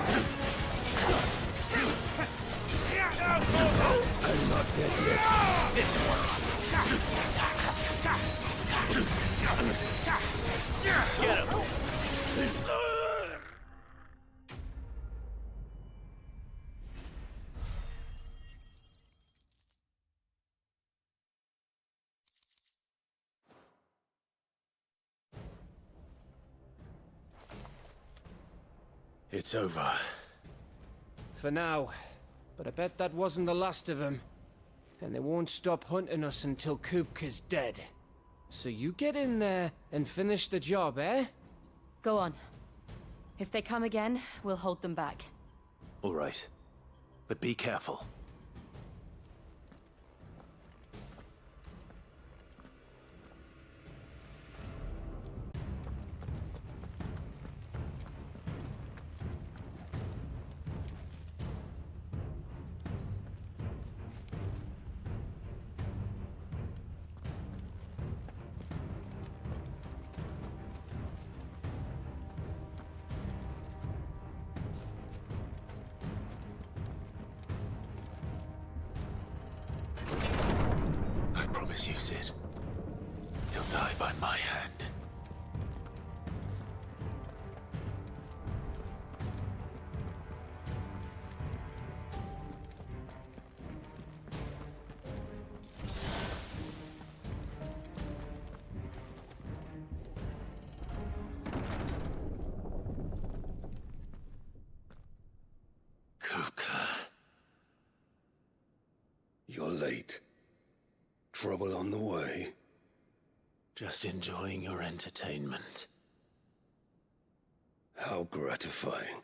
I'm not dead yet. This one. Get him! It's over. For now. But I bet that wasn't the last of them. And they won't stop hunting us until Kupka's dead. So you get in there and finish the job, eh? Go on. If they come again, we'll hold them back. All right. But be careful. I promise you, Sid. He'll die by my hand. Kupka. You're late. Trouble on the way? Just enjoying your entertainment. How gratifying.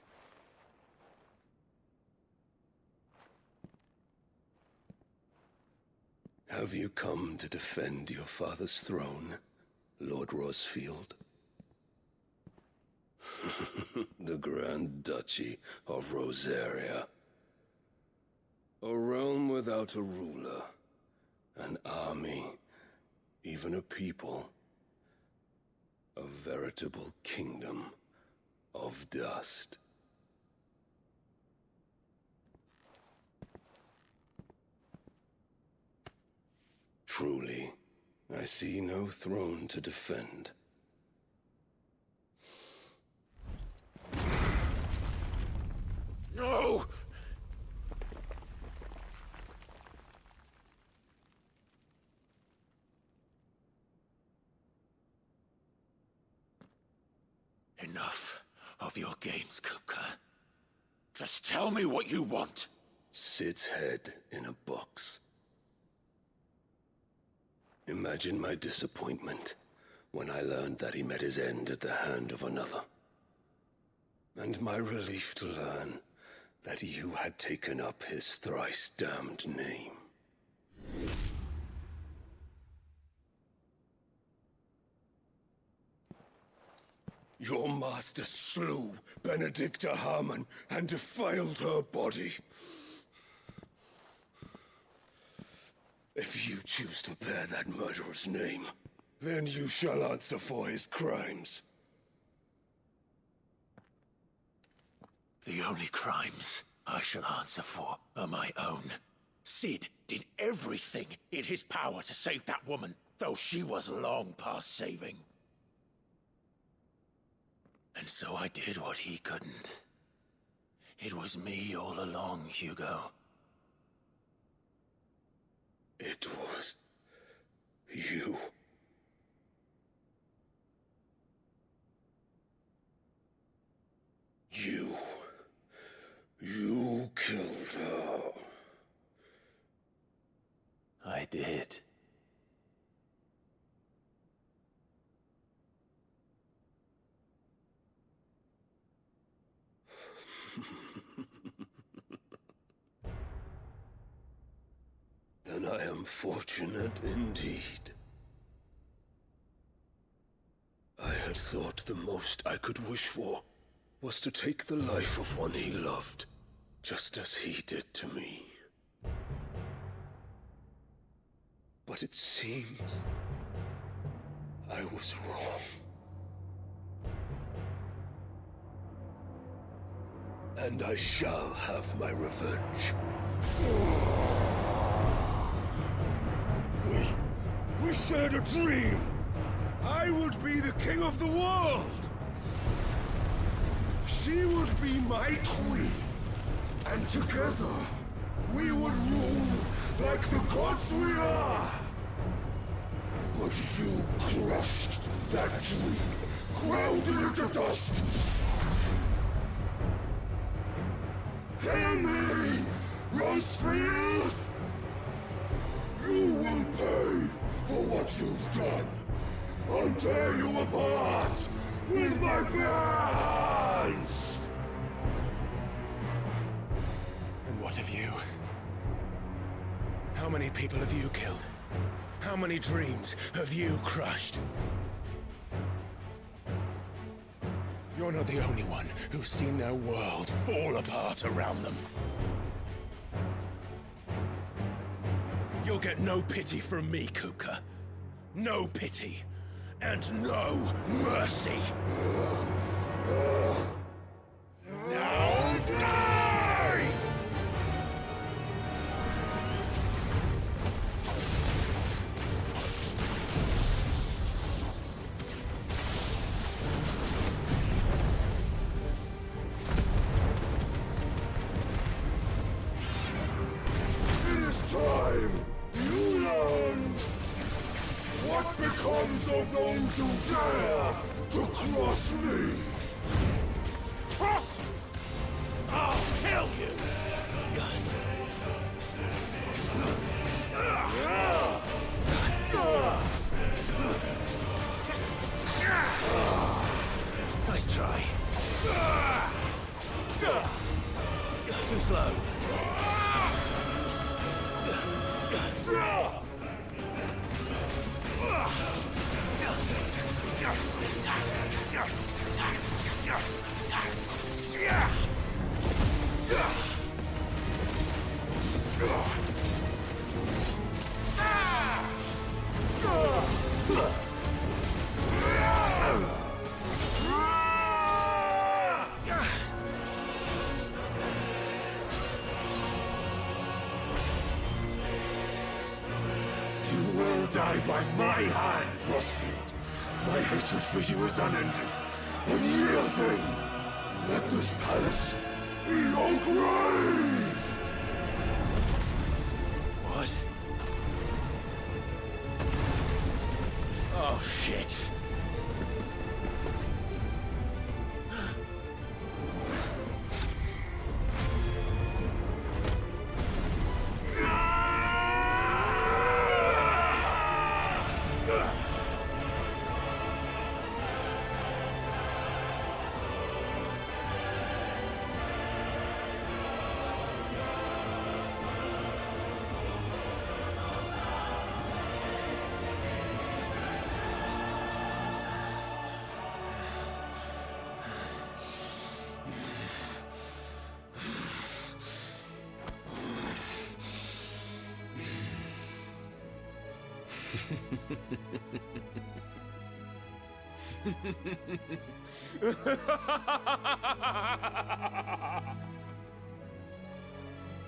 Have you come to defend your father's throne, Lord Rosfield? The Grand Duchy of Rosaria. A realm without a ruler, an army, even a people. A veritable kingdom of dust. Truly, I see no throne to defend. No! Enough of your games, Kupka. Just tell me what you want. Sid's head in a box. Imagine my disappointment when I learned that he met his end at the hand of another. And my relief to learn that you had taken up his thrice-damned name. Your master slew Benedicta Harmon and defiled her body. If you choose to bear that murderer's name, then you shall answer for his crimes. The only crimes I shall answer for are my own. Sid did everything in his power to save that woman, though she was long past saving. And so I did what he couldn't. It was me all along, Hugo. It was you. You killed her. I did. Then I am fortunate indeed. I had thought the most I could wish for was to take the life of one he loved, just as he did to me. But it seems I was wrong. And I shall have my revenge. We shared a dream! I would be the king of the world! She would be my queen! And together, we would rule like the gods we are! But you crushed that dream, ground it into dust! Hear me, Rosefield! You will pay for what you've done! I'll tear you apart with my bare hands! And what of you? How many people have you killed? How many dreams have you crushed? You're not the only one who's seen their world fall apart around them. You'll get no pity from me, Kupka. No pity. And no mercy. Now die! Time you learned what becomes of those who dare to cross me. Cross! I'll kill you! Nice try. Too slow. Die by my hand, Rosefield. My hatred for you is unending. Unyielding. Let this palace be your grave! What? Oh, shit.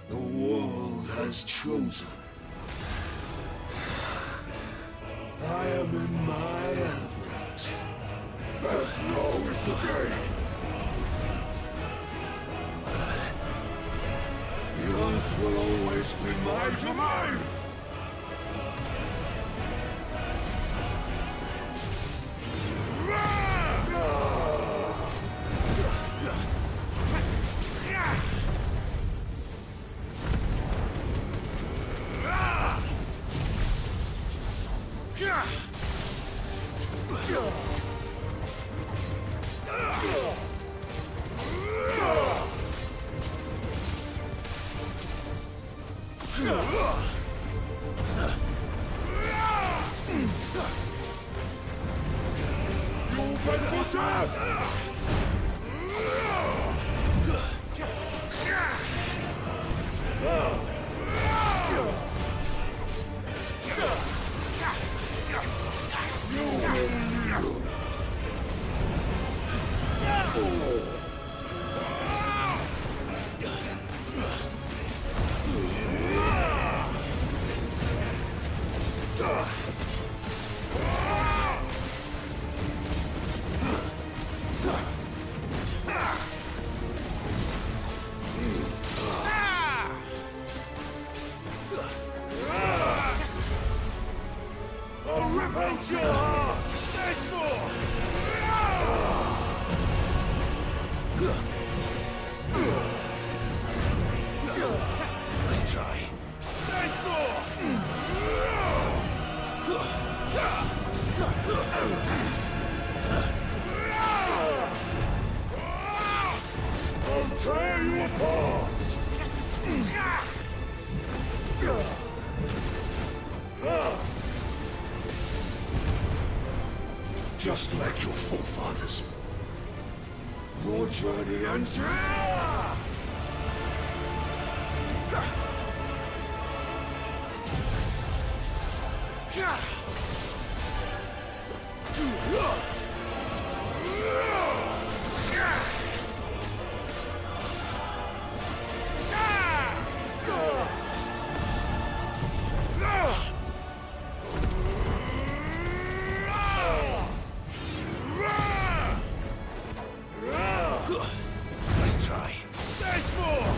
The world has chosen. I am in my element. Death now is the game. The earth will always be my domain. Just like your forefathers. Your journey ends here! Nice try. There's more!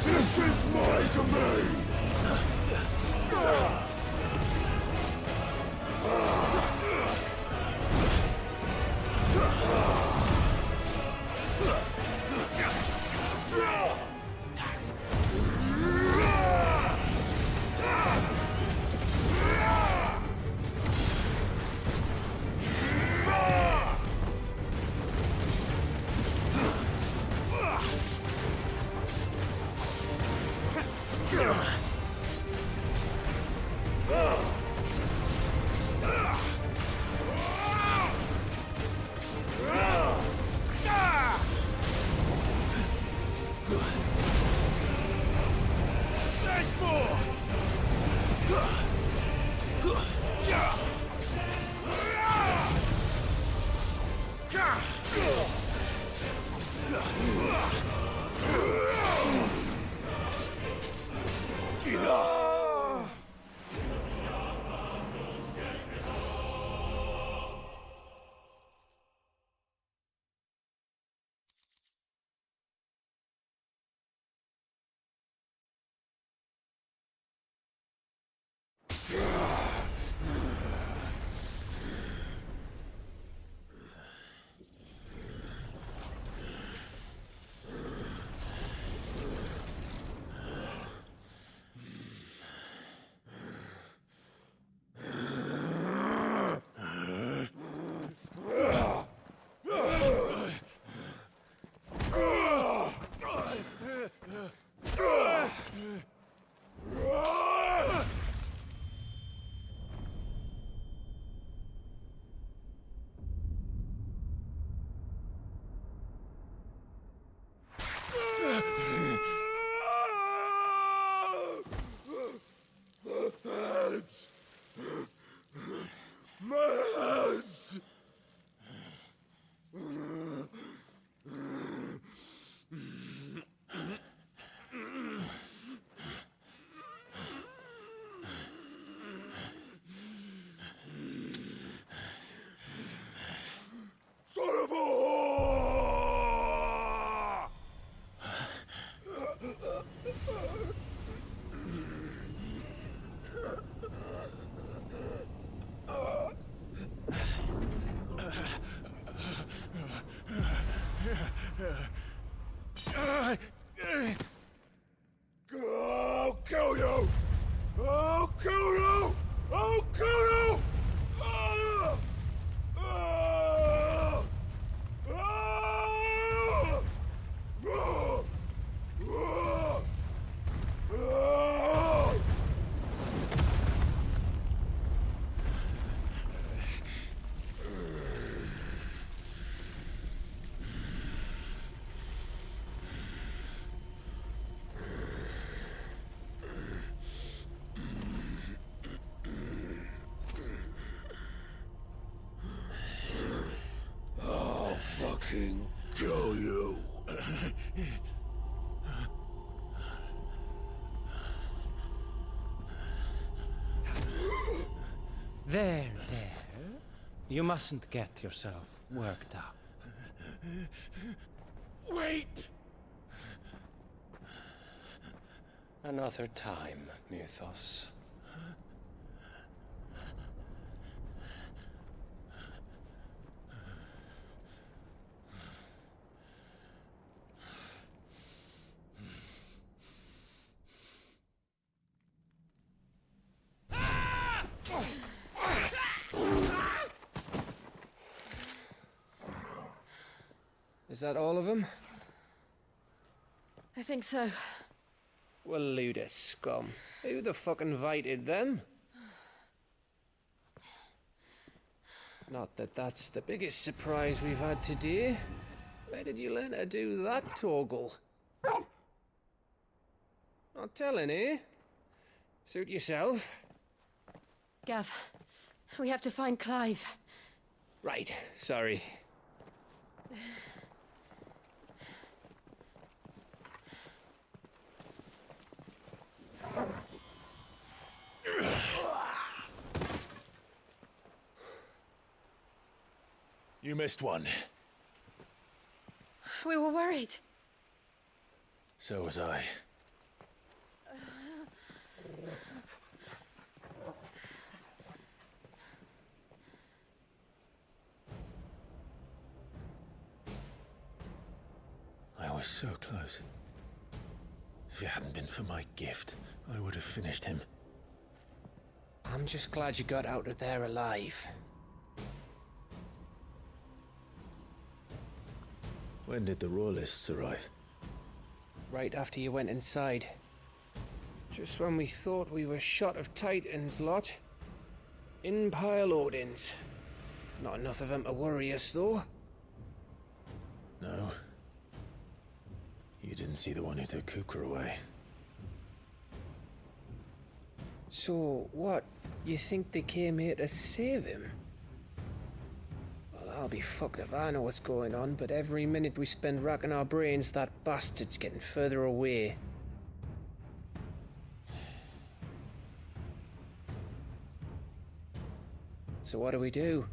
This is my domain! There's more! Enough! Heads! My heads! Son of a whore! I'll kill you! I'll kill you! I'll kill you! Kill you. There. You mustn't get yourself worked up. Wait! Another time, Mythos. Is that all of them? I think so. Well, load of scum. Who the fuck invited them? Not that that's the biggest surprise we've had today. Where did you learn to do that, Torgal? Not telling, eh? Suit yourself. Gav, we have to find Clive. Right, sorry. You missed one. We were worried. So was I. I was so close. If it hadn't been for my gift, I would have finished him. I'm just glad you got out of there alive. When did the Royalists arrive? Right after you went inside. Just when we thought we were shot of Titans lot. In pile Odins. Not enough of them to worry us, though. No. You didn't see the one who took Kupka away. So, what? You think they came here to save him? Well, I'll be fucked if I know what's going on, but every minute we spend racking our brains, that bastard's getting further away. So what do we do?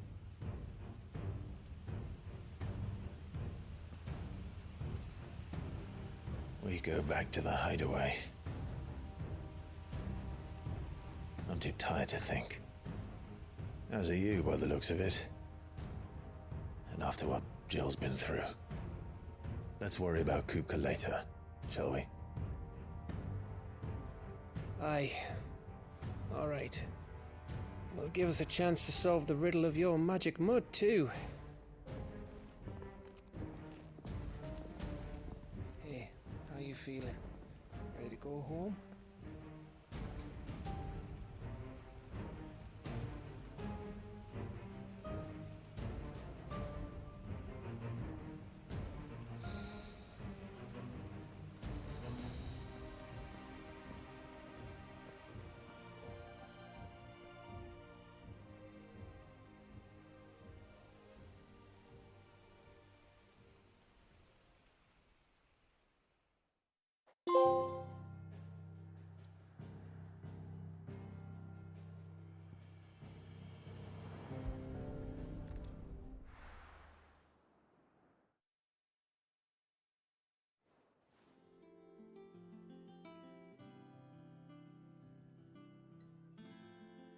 We go back to the hideaway. I'm too tired to think. As are you, by the looks of it. And after what Jill's been through. Let's worry about Kupka later, shall we? Aye. All right. It'll give us a chance to solve the riddle of your magic mud, too. Hey, how you feeling? Ready to go home?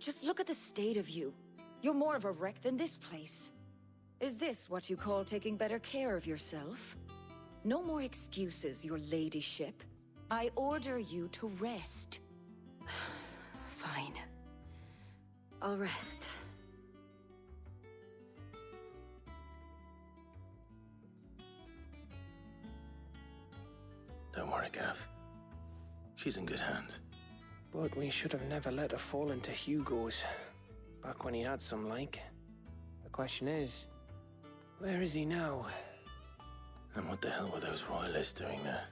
Just look at the state of you. You're more of a wreck than this place. Is this what you call taking better care of yourself? No more excuses, your ladyship. I order you to rest. Fine. I'll rest. Don't worry, Gav. She's in good hands. But we should have never let her fall into Hugo's. Back when he had some like. The question is, where is he now? And what the hell were those royalists doing there?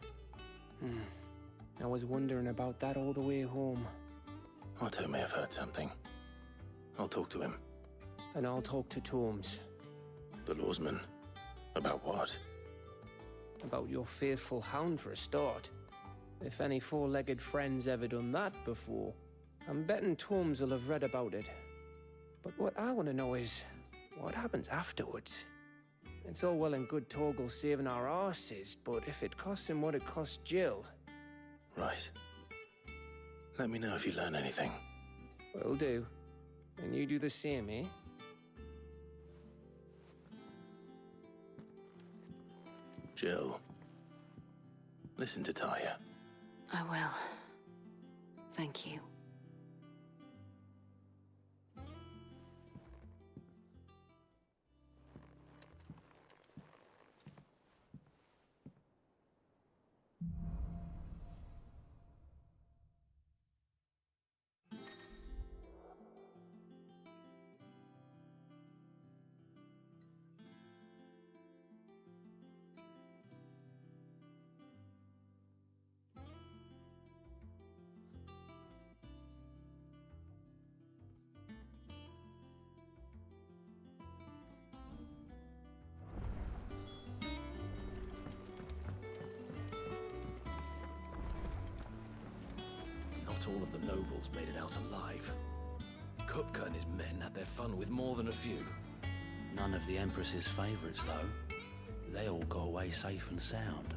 I was wondering about that all the way home. Otto may have heard something. I'll talk to him. And I'll talk to Tomes. The lawsman? About what? About your faithful hound for a start. If any four-legged friend's ever done that before, I'm betting Torms will have read about it. But what I want to know is, what happens afterwards? It's all well and good Torgal saving our arses, but if it costs him what it cost Jill... Right. Let me know if you learn anything. Will do. And you do the same, eh? Jill, listen to Taya. I will. Thank you. Not all of the nobles made it out alive. Kupka and his men had their fun with more than a few. None of the Empress's favourites, though. They all got away safe and sound.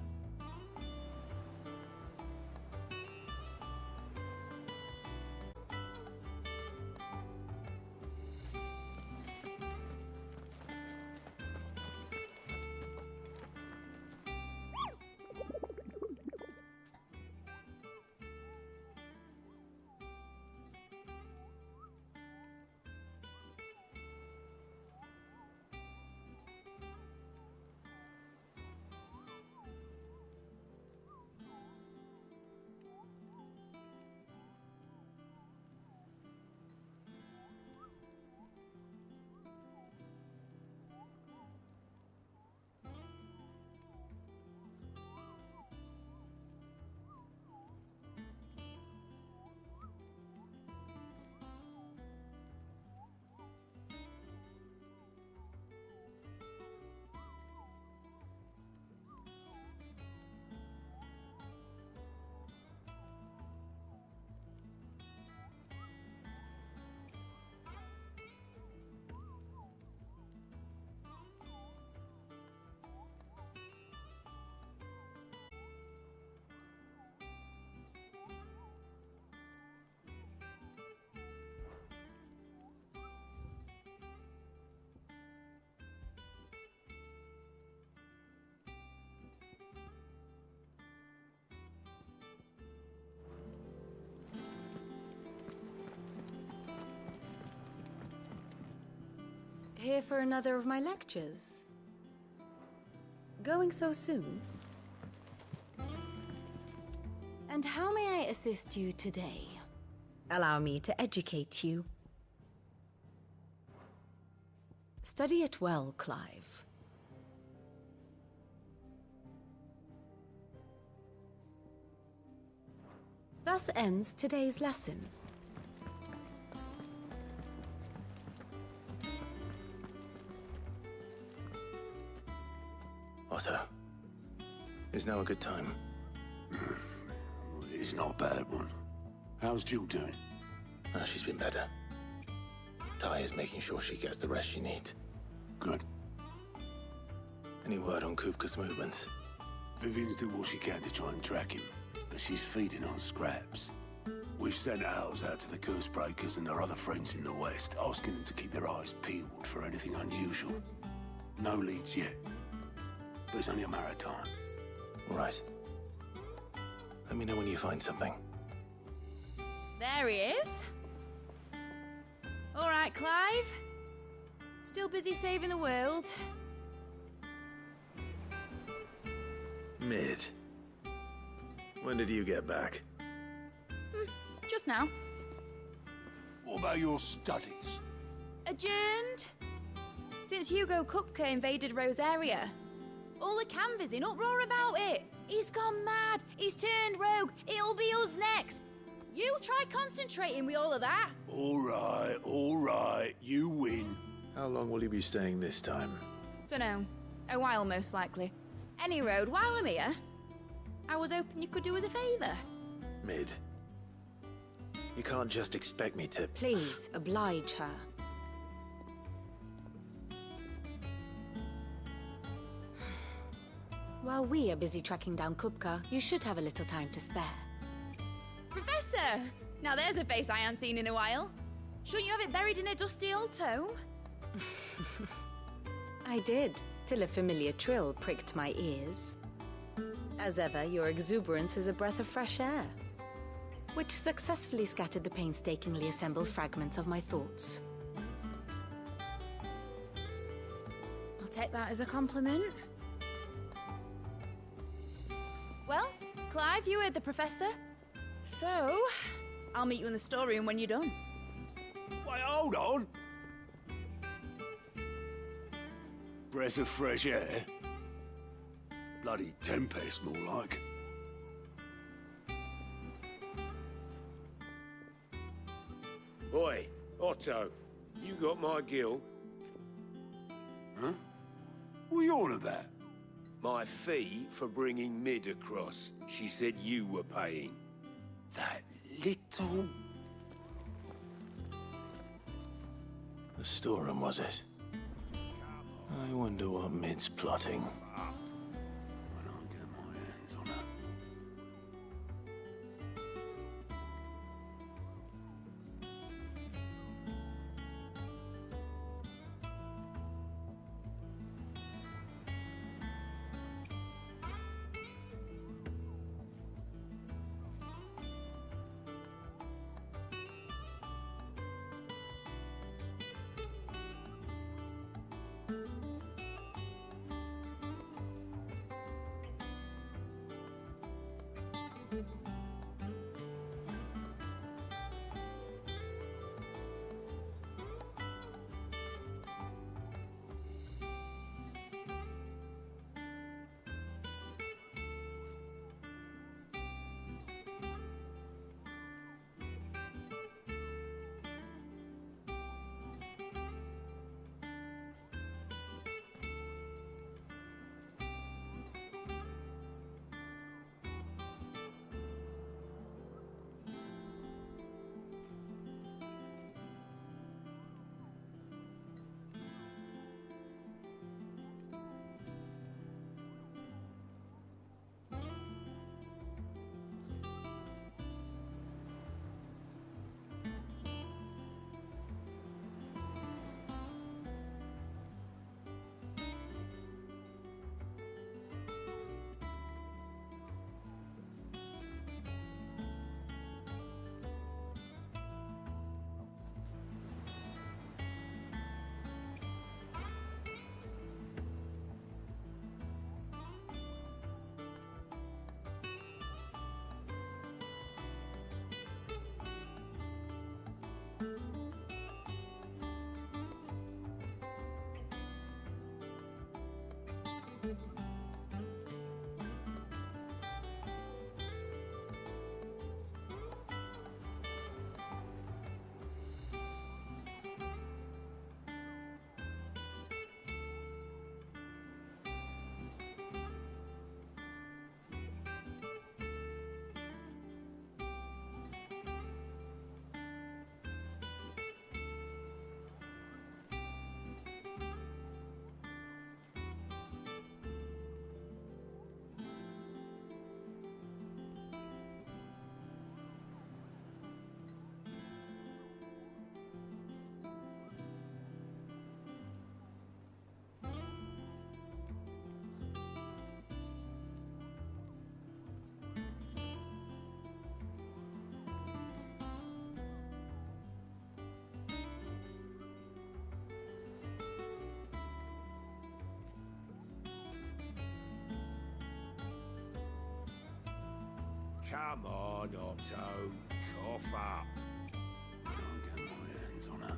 Here for another of my lectures? Going so soon? And how may I assist you today? Allow me to educate you. Study it well, Clive. Thus ends today's lesson. Otto, is now a good time? It's not a bad one. How's Jill doing? She's been better. Taya's making sure she gets the rest she needs. Good. Any word on Kupka's movements? Vivian's doing what she can to try and track him, but she's feeding on scraps. We've sent ours out to the curse breakers and our other friends in the west, asking them to keep their eyes peeled for anything unusual. No leads yet, but it's only a matter of time. Right. Let me know when you find something. There he is. All right, Clive. Still busy saving the world. Mid. When did you get back? Just now. What about your studies? Adjourned. Since Hugo Kupka invaded Rosaria. All the canvass in uproar about it. He's gone mad. He's turned rogue. It'll be us next. You try concentrating with all of that. All right. You win. How long will you be staying this time? Dunno. A while, most likely. Any road, while I'm here, I was hoping you could do us a favour. Mid. You can't just expect me to... Please, oblige her. While we are busy tracking down Kupka, you should have a little time to spare. Professor! Now there's a face I haven't seen in a while. Shouldn't you have it buried in a dusty old tome? I did, till a familiar trill pricked my ears. As ever, your exuberance is a breath of fresh air, which successfully scattered the painstakingly assembled fragments of my thoughts. I'll take that as a compliment. Well, Clive, you heard the Professor. So, I'll meet you in the storeroom when you're done. Wait, hold on! Breath of fresh air? Bloody tempest, more like. Oi, Otto, you got my gill? Huh? What are you on about? My fee for bringing Mid across. She said you were paying. That little... The storeroom, was it? I wonder what Mid's plotting. When I get my hands on her. Come on, Otto. Cough up. I'll get my hands on her.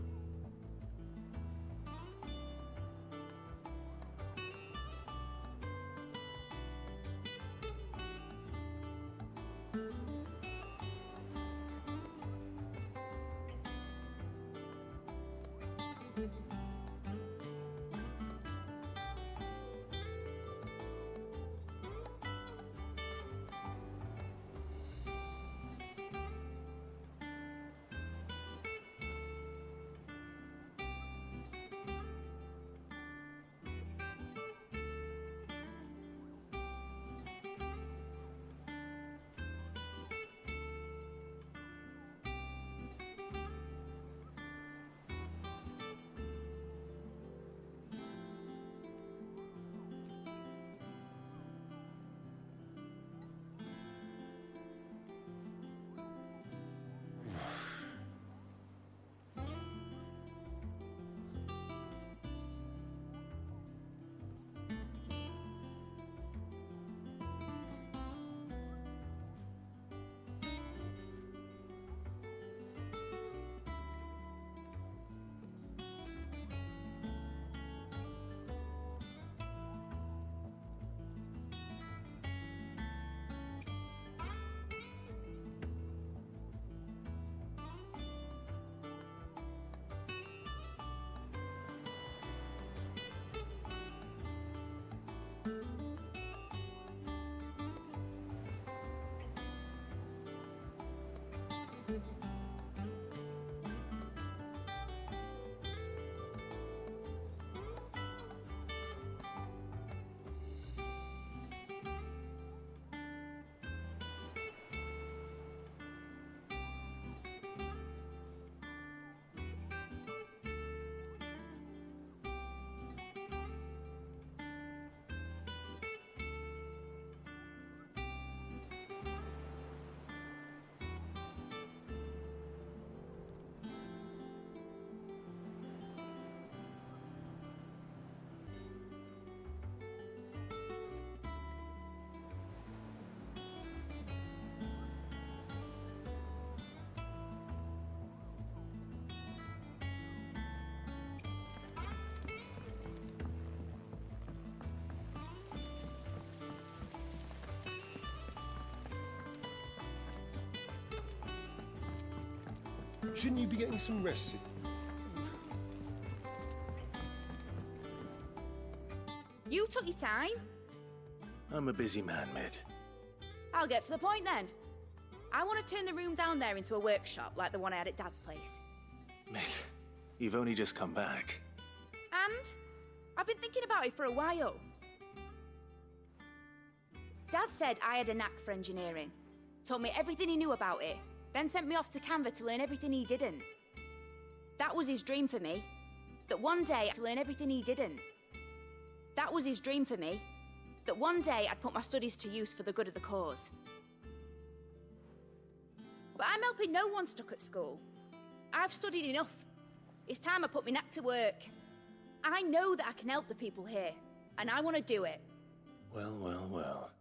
Shouldn't you be getting some rest? You took your time. I'm a busy man, Mid. I'll get to the point then. I want to turn the room down there into a workshop like the one I had at Dad's place. Mid, you've only just come back. And I've been thinking about it for a while. Dad said I had a knack for engineering. Told me everything he knew about it. Then sent me off to Canva to learn everything he didn't. That was his dream for me. That one day I'd learn everything he didn't. That was his dream for me. That one day I'd put my studies to use for the good of the cause. But I'm helping no one stuck at school. I've studied enough. It's time I put my knack to work. I know that I can help the people here, and I want to do it. Well, well, well.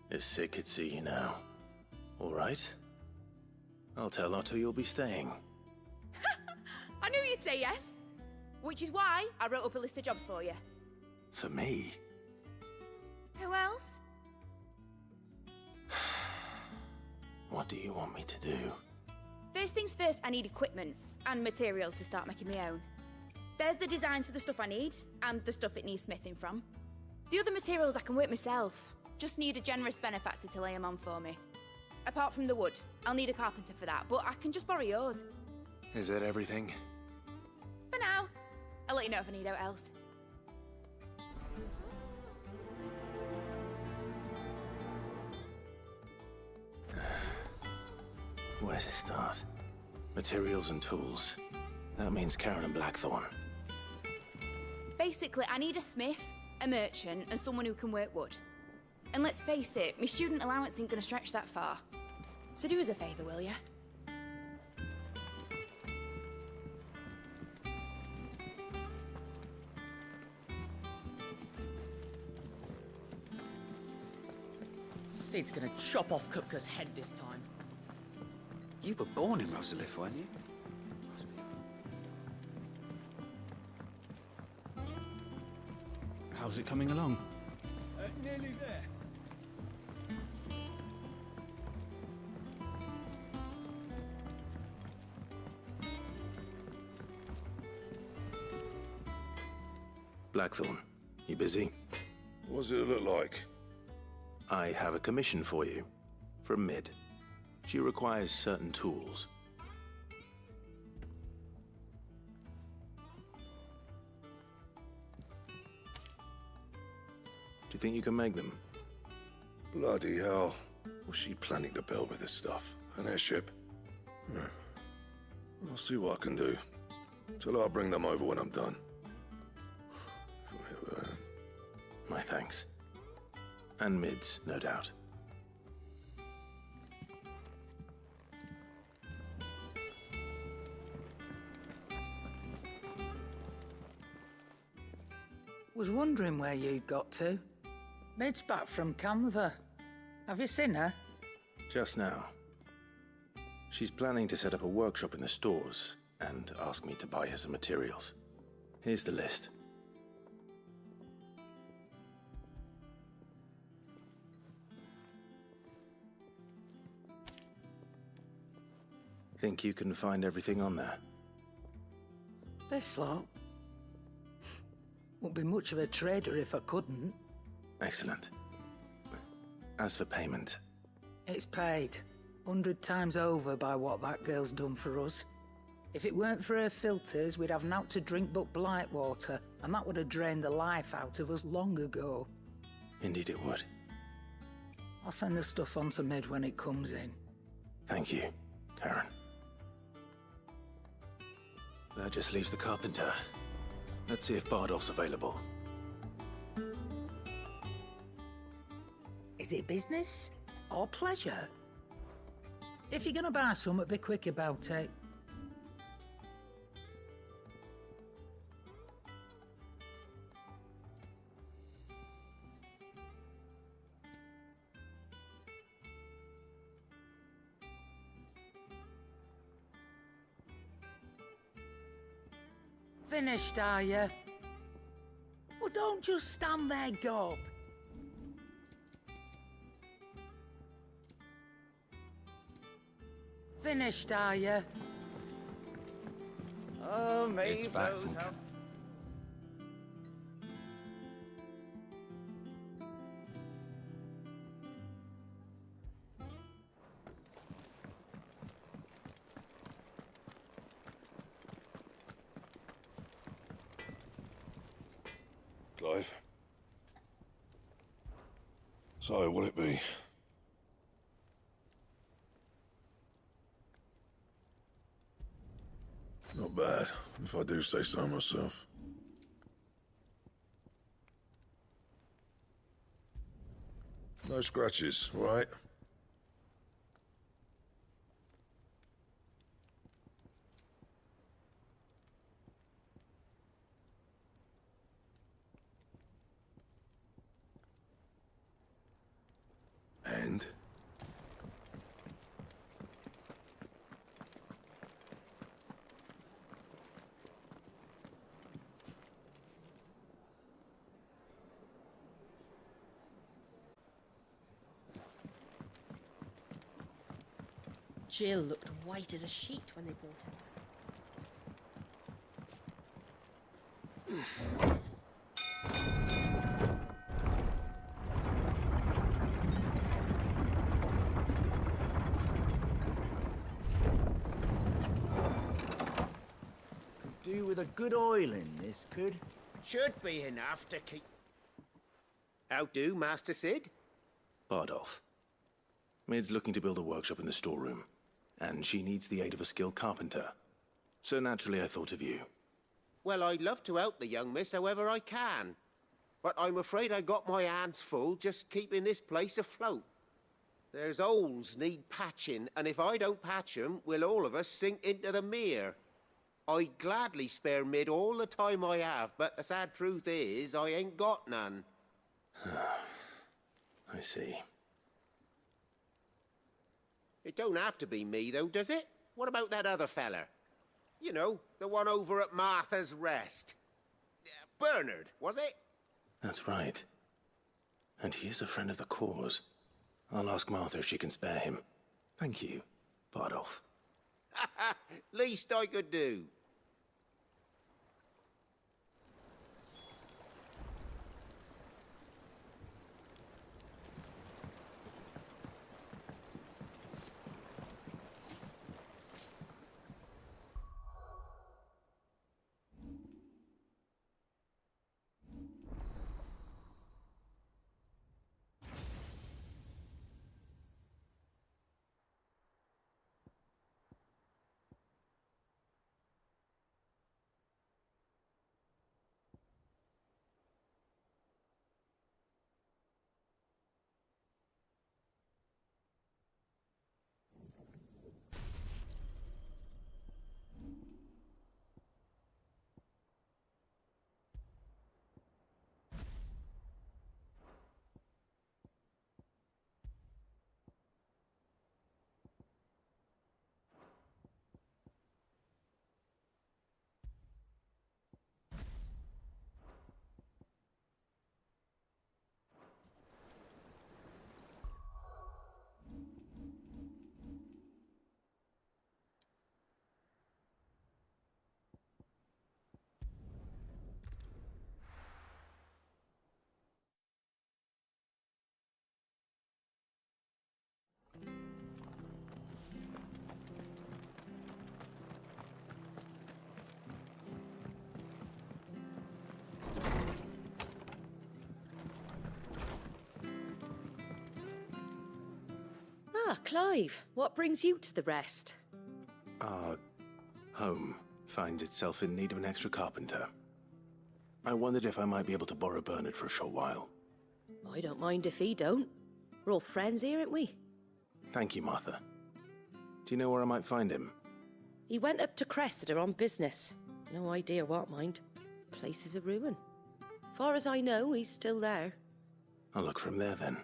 If Sid could see you now. All right? I'll tell Otto you'll be staying. I knew you'd say yes. Which is why I wrote up a list of jobs for you. For me? Who else? What do you want me to do? First things first, I need equipment and materials to start making my own. There's the designs for the stuff I need, and the stuff it needs smithing from. The other materials I can work myself. Just need a generous benefactor to lay them on for me. Apart from the wood, I'll need a carpenter for that, but I can just borrow yours. Is that everything? For now. I'll let you know if I need out else. Where to start? Materials and tools. That means Karen and Blackthorn. Basically, I need a smith, a merchant, and someone who can work wood. And let's face it, my student allowance isn't going to stretch that far. So do us a favour, will ya? Sid's gonna chop off Kupka's head this time. You were born in Rosalith, weren't you? How's it coming along? Nearly there. Blackthorn, you busy? What's it look like? I have a commission for you. From Mid. She requires certain tools. Do you think you can make them? Bloody hell. What's she planning to build with this stuff? An airship? I'll see what I can do. Tell her I'll bring them over when I'm done. My thanks. And Mid's, no doubt. Was wondering where you'd got to. Mid's back from Canva. Have you seen her? Just now. She's planning to set up a workshop in the stores and ask me to buy her some materials. Here's the list. Think you can find everything on there? This lot? Wouldn't be much of a trader if I couldn't. Excellent. As for payment... It's paid. 100 times over by what that girl's done for us. If it weren't for her filters, we'd have naught to drink but blight water, and that would have drained the life out of us long ago. Indeed it would. I'll send the stuff on to Mid when it comes in. Thank you, Karen. That just leaves the carpenter. Let's see if Bardolph's available. Is it business or pleasure? If you're gonna buy something, be quick about it. Finished, are you? Well, don't just stand there, gob. finished, are you? Oh, Maeve It's back knows from how... Clive? So, will it be? Not bad, if I do say so myself. No scratches, right? And? Jill looked white as a sheet when they brought her. Do with a good oil in this, could? Should be enough to keep... How do, Master Sid? Bardolph. Mid's looking to build a workshop in the storeroom, and she needs the aid of a skilled carpenter. So naturally I thought of you. Well, I'd love to help the young miss however I can. But I'm afraid I got my hands full just keeping this place afloat. There's holes need patching, and if I don't patch 'em, we'll all of us sink into the mere. I'd gladly spare Mid all the time I have, but the sad truth is, I ain't got none. I see. It don't have to be me, though, does it? What about that other feller? You know, the one over at Martha's Rest. Bernard, was it? That's right. And he is a friend of the cause. I'll ask Martha if she can spare him. Thank you, Bardolph. Least I could do. Ah, Clive, what brings you to the Rest? Our home finds itself in need of an extra carpenter. I wondered if I might be able to borrow Bernard for a short while. I don't mind if he don't. We're all friends here, ain't we? Thank you, Martha. Do you know where I might find him? He went up to Cressida on business. No idea what, mind. Place is a ruin. Far as I know, he's still there. I'll look for him there then.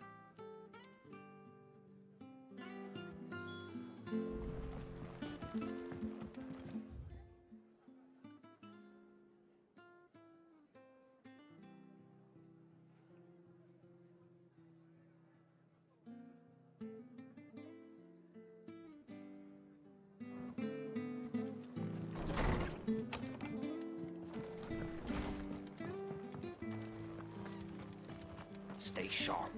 Stay sharp.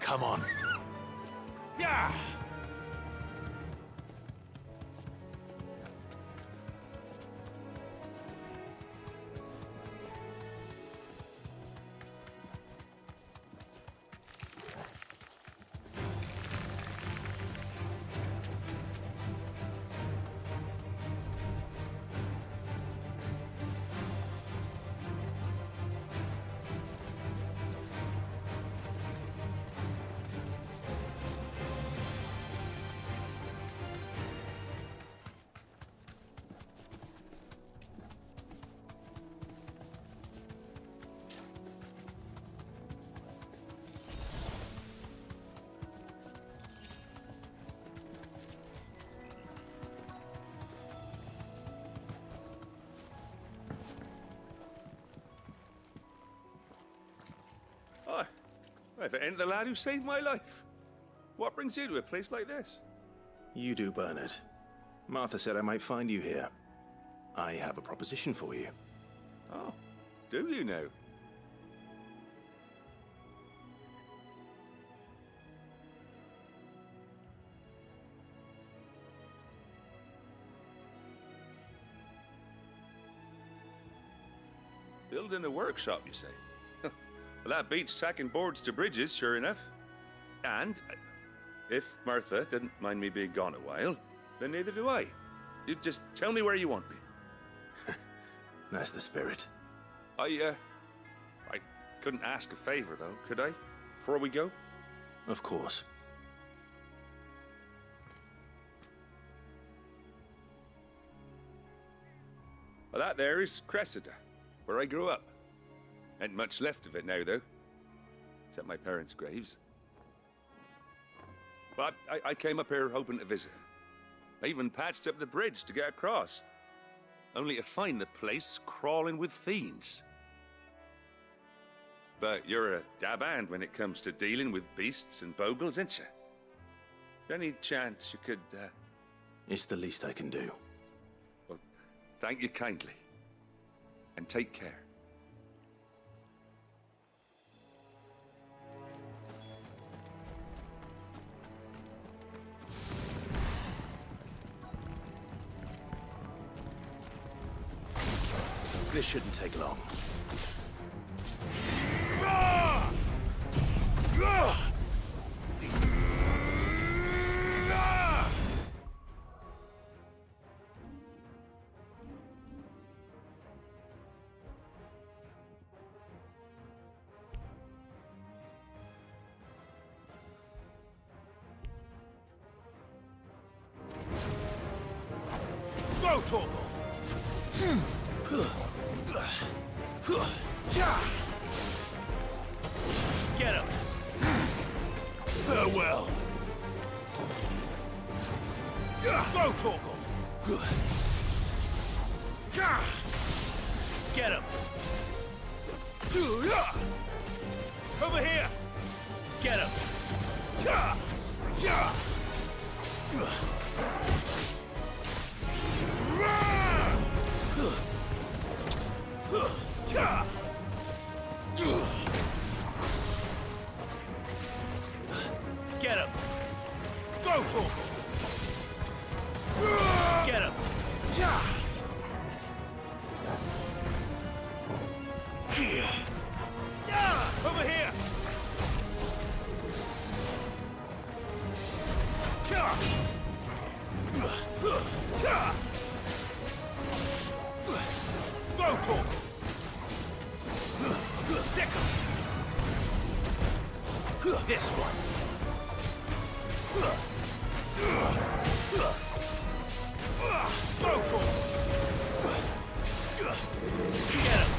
Come on. Yeah! Hi. If it ain't the lad who saved my life. What brings you to a place like this? You do, Bernard. Martha said I might find you here. I have a proposition for you. Oh, do you now? Building a workshop, you say? Well, that beats tacking boards to bridges, sure enough. And if Martha didn't mind me being gone a while, then neither do I. You just tell me where you want me. That's the spirit. I couldn't ask a favor, though, could I? Before we go? Of course. Well, that there is Cressida, where I grew up. Ain't much left of it now, though. Except my parents' graves. But I came up here hoping to visit. I even patched up the bridge to get across. Only to find the place crawling with fiends. But you're a dab hand when it comes to dealing with beasts and bogles, ain't you? Any chance you could, It's the least I can do. Well, thank you kindly. And take care. This shouldn't take long. Go, Torgal! Get him! Farewell! Go, Torgal! Get him! Over here! Get him! Get him! Go, Torgal! Get him! Over here! Go, Torgal! Sick him! This one! Go, Torgal! Get him!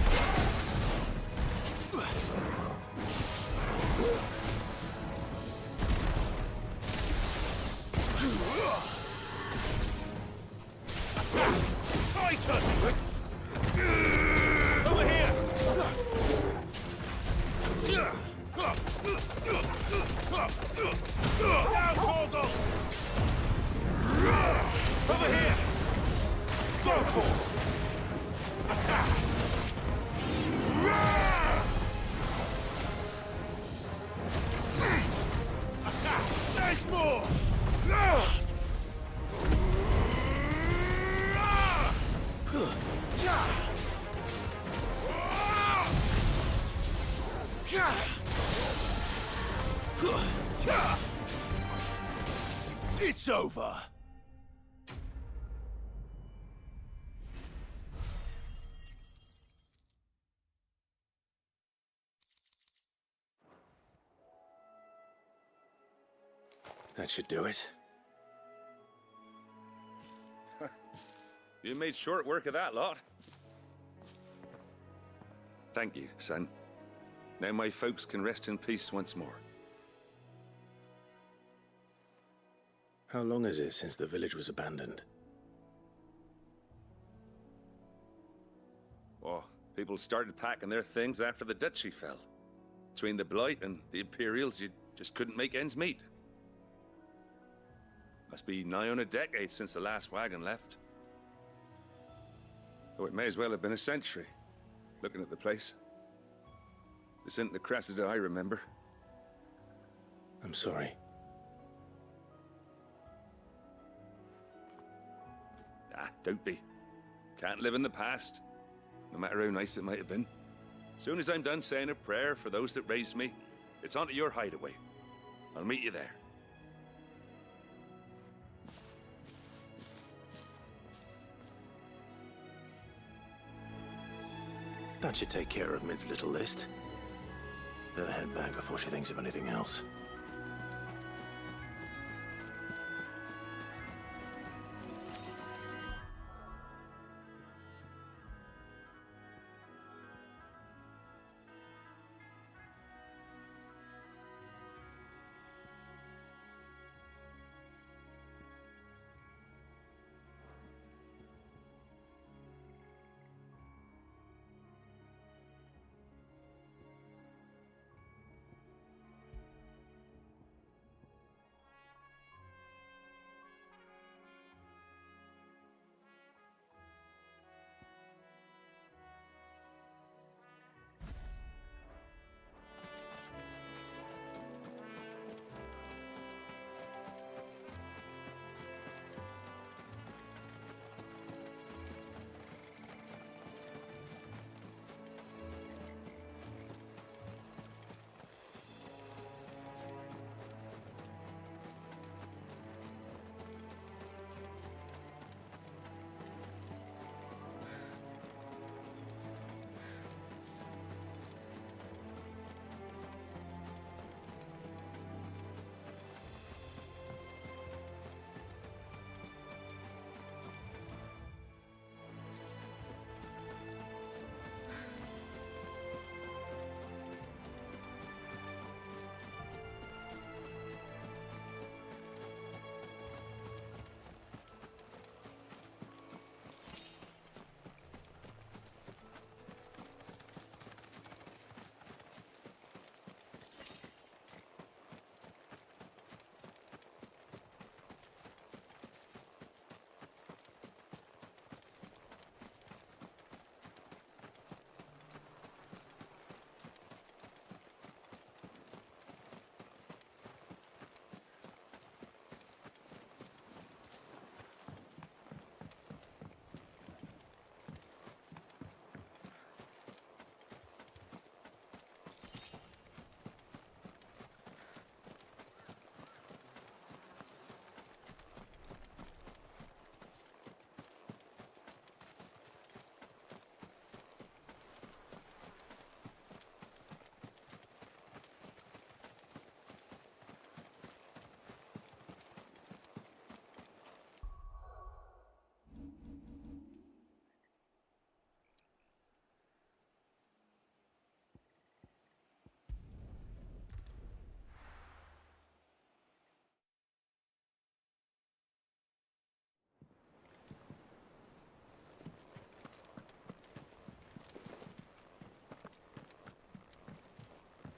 Titan! Over here! Attack! Attack! There's more! It's over! That should do it. You made short work of that lot. Thank you, son. Now my folks can rest in peace once more. How long is it since the village was abandoned? Oh, people started packing their things after the duchy fell. Between the Blight and the Imperials, you just couldn't make ends meet. Must be nigh on a decade since the last wagon left. Though it may as well have been a century, looking at the place. This isn't the Cressida I remember. I'm sorry. Ah, don't be. Can't live in the past, no matter how nice it might have been. Soon as I'm done saying a prayer for those that raised me, it's onto your hideaway. I'll meet you there. That should take care of Mid's little list. Better head back before she thinks of anything else.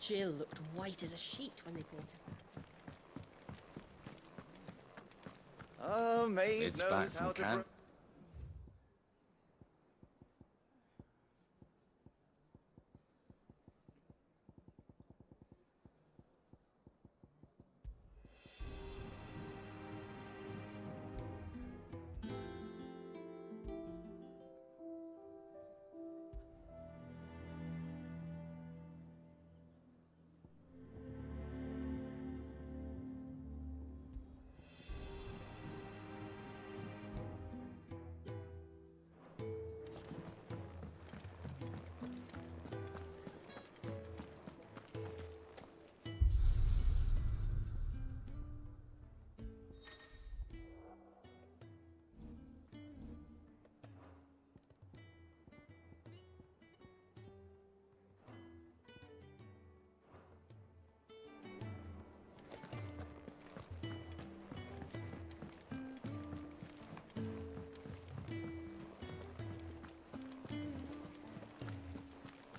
Jill looked white as a sheet when they brought her. Oh, Maeve It's knows back how from to camp.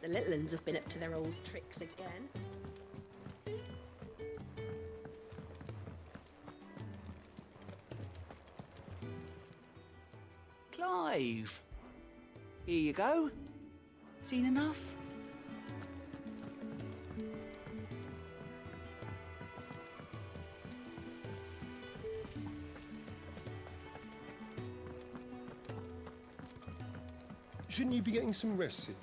The little uns have been up to their old tricks again. Clive! Here you go. Seen enough? Shouldn't you be getting some rest, Sid?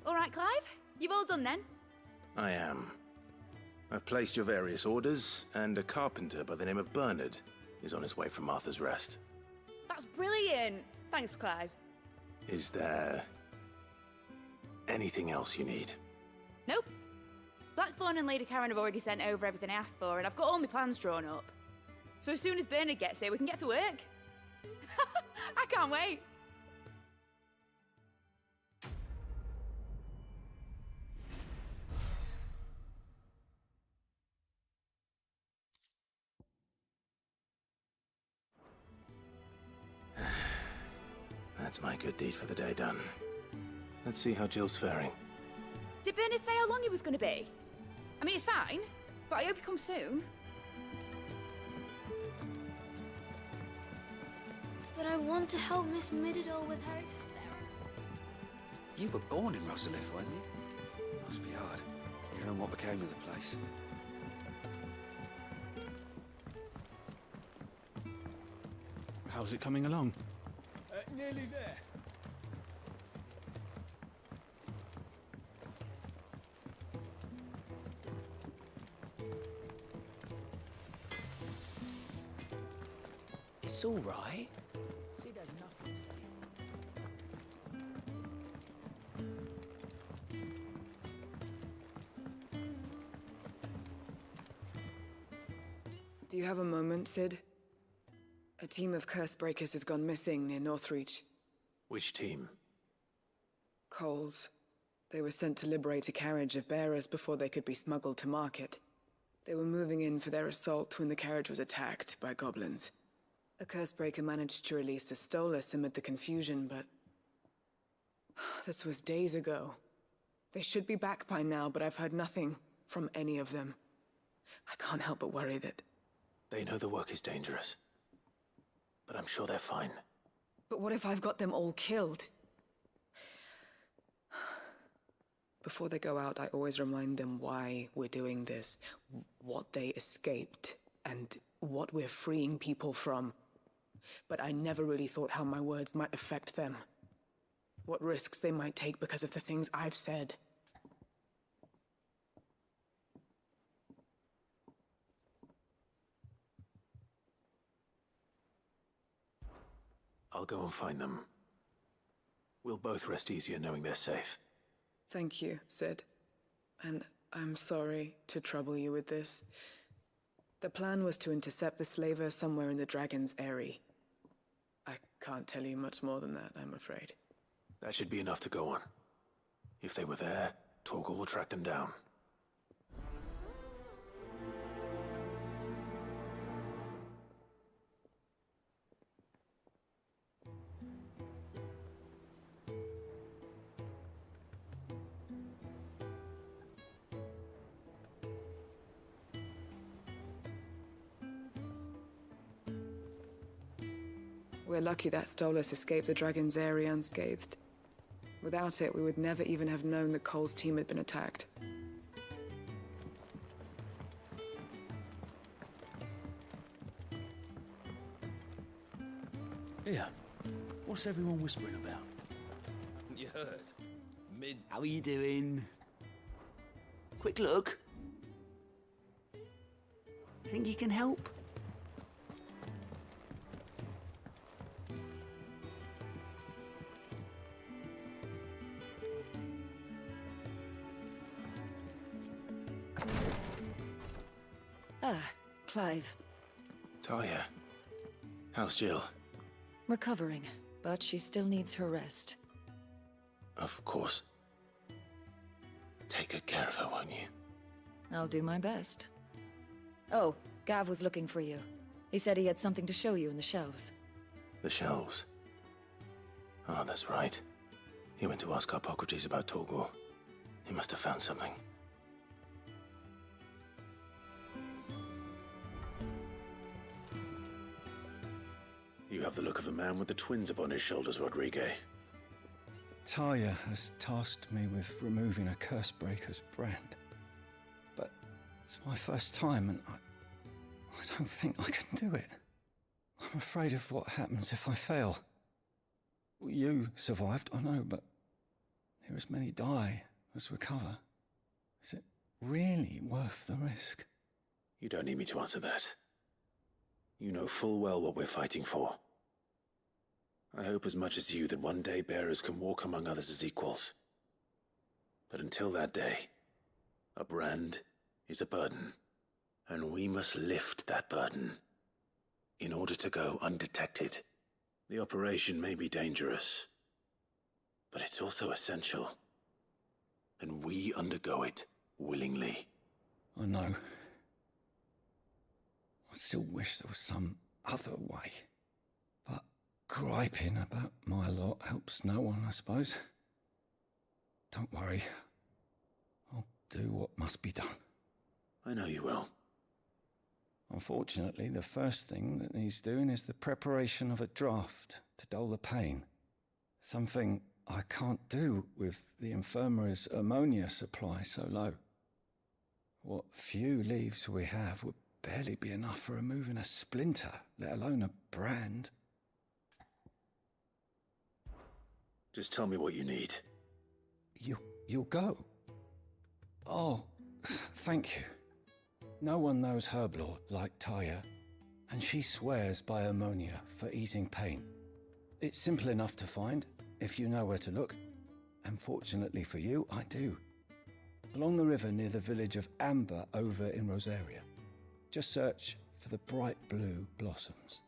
All right, Clive? You've all done then? I am. I've placed your various orders, and a carpenter by the name of Bernard is on his way from Martha's Rest. That's brilliant. Thanks, Clive. Is there anything else you need? Nope. Blackthorn and Lady Karen have already sent over everything I asked for, and I've got all my plans drawn up. So as soon as Bernard gets here, we can get to work. I can't wait. That's my good deed for the day done. Let's see how Jill's faring. Did Bernard say how long he was going to be? I mean, it's fine, but I hope he comes soon. But I want to help Miss Mididol with her experiment. You were born in Rosalith, weren't you? Must be hard, hearing what became of the place. How's it coming along? Nearly there. It's all right. Sid has nothing to fear. Do you have a moment, Sid? A team of curse breakers has gone missing near Northreach. Which team? Coles. They were sent to liberate a carriage of bearers before they could be smuggled to market. They were moving in for their assault when the carriage was attacked by goblins. A cursebreaker managed to release a Stolas amid the confusion, but... this was days ago. They should be back by now, but I've heard nothing from any of them. I can't help but worry that... They know the work is dangerous. But I'm sure they're fine. But what if I've got them all killed? Before they go out, I always remind them why we're doing this, what they escaped, and what we're freeing people from. But I never really thought how my words might affect them. What risks they might take because of the things I've said. I'll go and find them. We'll both rest easier knowing they're safe. Thank you, Sid. And I'm sorry to trouble you with this. The plan was to intercept the slaver somewhere in the Dragon's Eyrie. I can't tell you much more than that, I'm afraid. That should be enough to go on. If they were there, Torgal will track them down. We're lucky that Stolas escaped the Dragon's Eyrie unscathed. Without it, we would never even have known that Cole's team had been attacked. Here, what's everyone whispering about? You heard. Mid. How are you doing? Quick look. Think you can help? Ah, Clive. Talia. How's Jill? Recovering, but she still needs her rest. Of course. Take good care of her, won't you? I'll do my best. Oh, Gav was looking for you. He said he had something to show you in the shelves. The shelves? Oh, that's right. He went to ask Hippocrates about Torgor. He must have found something. You have the look of a man with the twins upon his shoulders, Rodrigue. Talia has tasked me with removing a Cursebreaker's brand. But it's my first time, and I don't think I can do it. I'm afraid of what happens if I fail. You survived, I know, but there as many die as recover. Is it really worth the risk? You don't need me to answer that. You know full well what we're fighting for. I hope as much as you that one day bearers can walk among others as equals. But until that day, a brand is a burden, and we must lift that burden in order to go undetected. The operation may be dangerous, but it's also essential, and we undergo it willingly. I know. I still wish there was some other way. But griping about my lot helps no one, I suppose. Don't worry. I'll do what must be done. I know you will. Unfortunately, the first thing that needs doing is the preparation of a draft to dull the pain. Something I can't do with the infirmary's ammonia supply so low. What few leaves we have would barely be enough for removing a splinter, let alone a brand. Just tell me what you need. You'll go? Oh, thank you. No one knows Herblore like Taya, and she swears by ammonia for easing pain. It's simple enough to find, if you know where to look. And fortunately for you, I do. Along the river near the village of Amber over in Rosaria. Just search for the bright blue blossoms.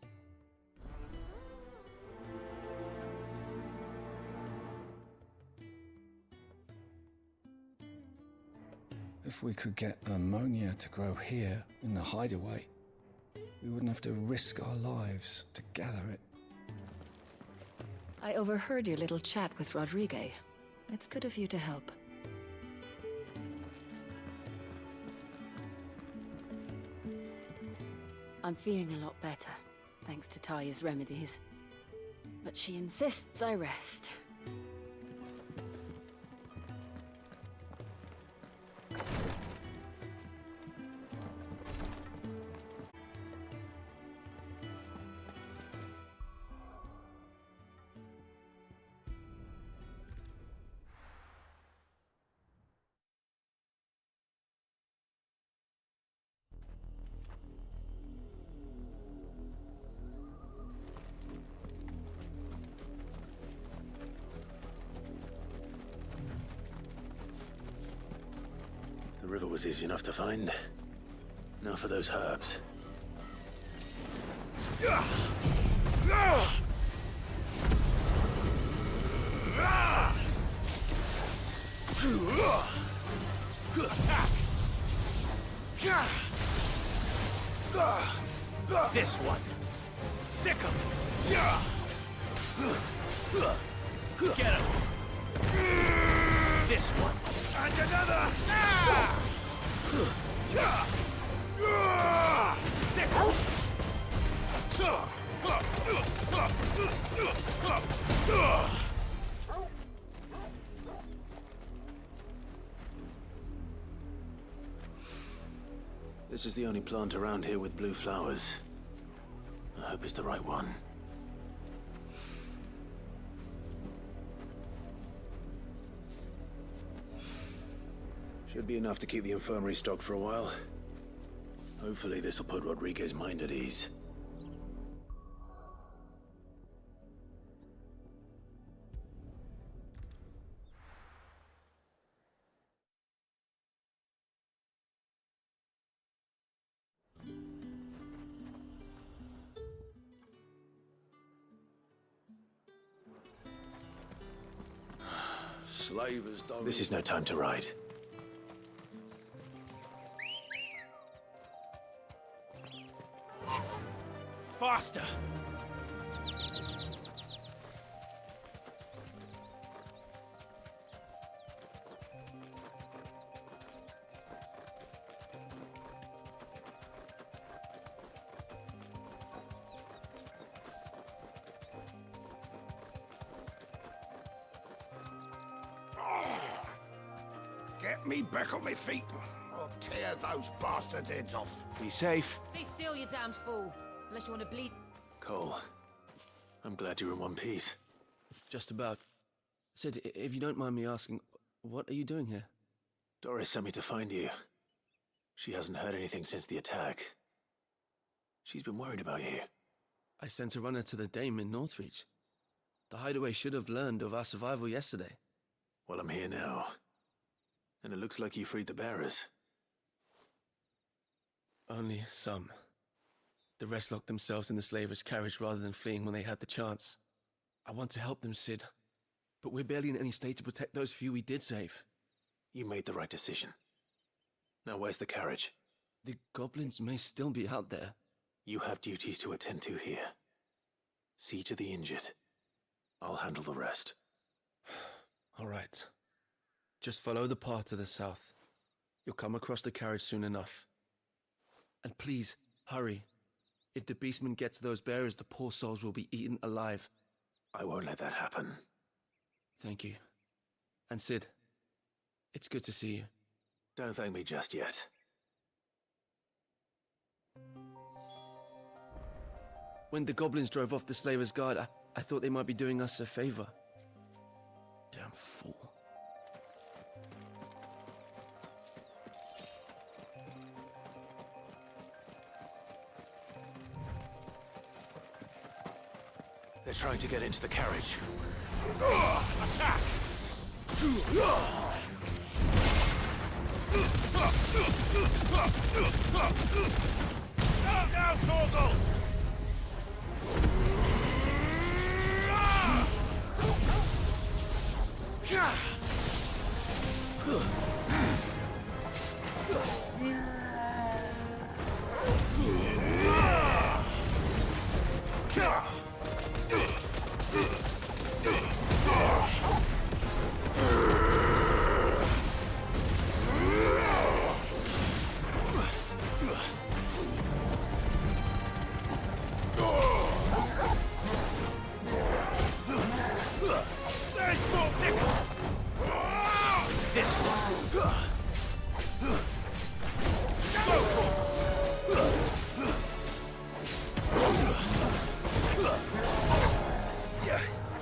If we could get ammonia to grow here in the hideaway, we wouldn't have to risk our lives to gather it. I overheard your little chat with Rodrigue. It's good of you to help. I'm feeling a lot better, thanks to Taya's remedies. But she insists I rest. The river was easy enough to find. Now for those herbs. Attack! This one. Sick him! Get him! This one. And another! Sick him! This is the only plant around here with blue flowers. I hope it's the right one. Should be enough to keep the infirmary stocked for a while. Hopefully this will put Rodriguez's mind at ease. Slavers don't... This is no time to ride. Faster! get me back on my feet, or tear those bastards' heads off. Be safe. Stay still, you damned fool. Unless you want to bleed. Cole, I'm glad you're in one piece. Just about. Sid, if you don't mind me asking, what are you doing here? Doris sent me to find you. She hasn't heard anything since the attack. She's been worried about you. I sent a runner to the Dame in Northreach. The Hideaway should have learned of our survival yesterday. Well, I'm here now. And it looks like you freed the bearers. Only some. The rest locked themselves in the slaver's carriage rather than fleeing when they had the chance. I want to help them, Sid. But we're barely in any state to protect those few we did save. You made the right decision. Now where's the carriage? The goblins may still be out there. You have duties to attend to here. See to the injured. I'll handle the rest. All right. Just follow the path to the south. You'll come across the carriage soon enough. And please, hurry. If the beastmen get to those bearers, the poor souls will be eaten alive. I won't let that happen. Thank you. And Sid, it's good to see you. Don't thank me just yet. When the goblins drove off the Slaver's Guard, I thought they might be doing us a favor. Damn fool. They're trying to get into the carriage. Attack! Now, Torgal!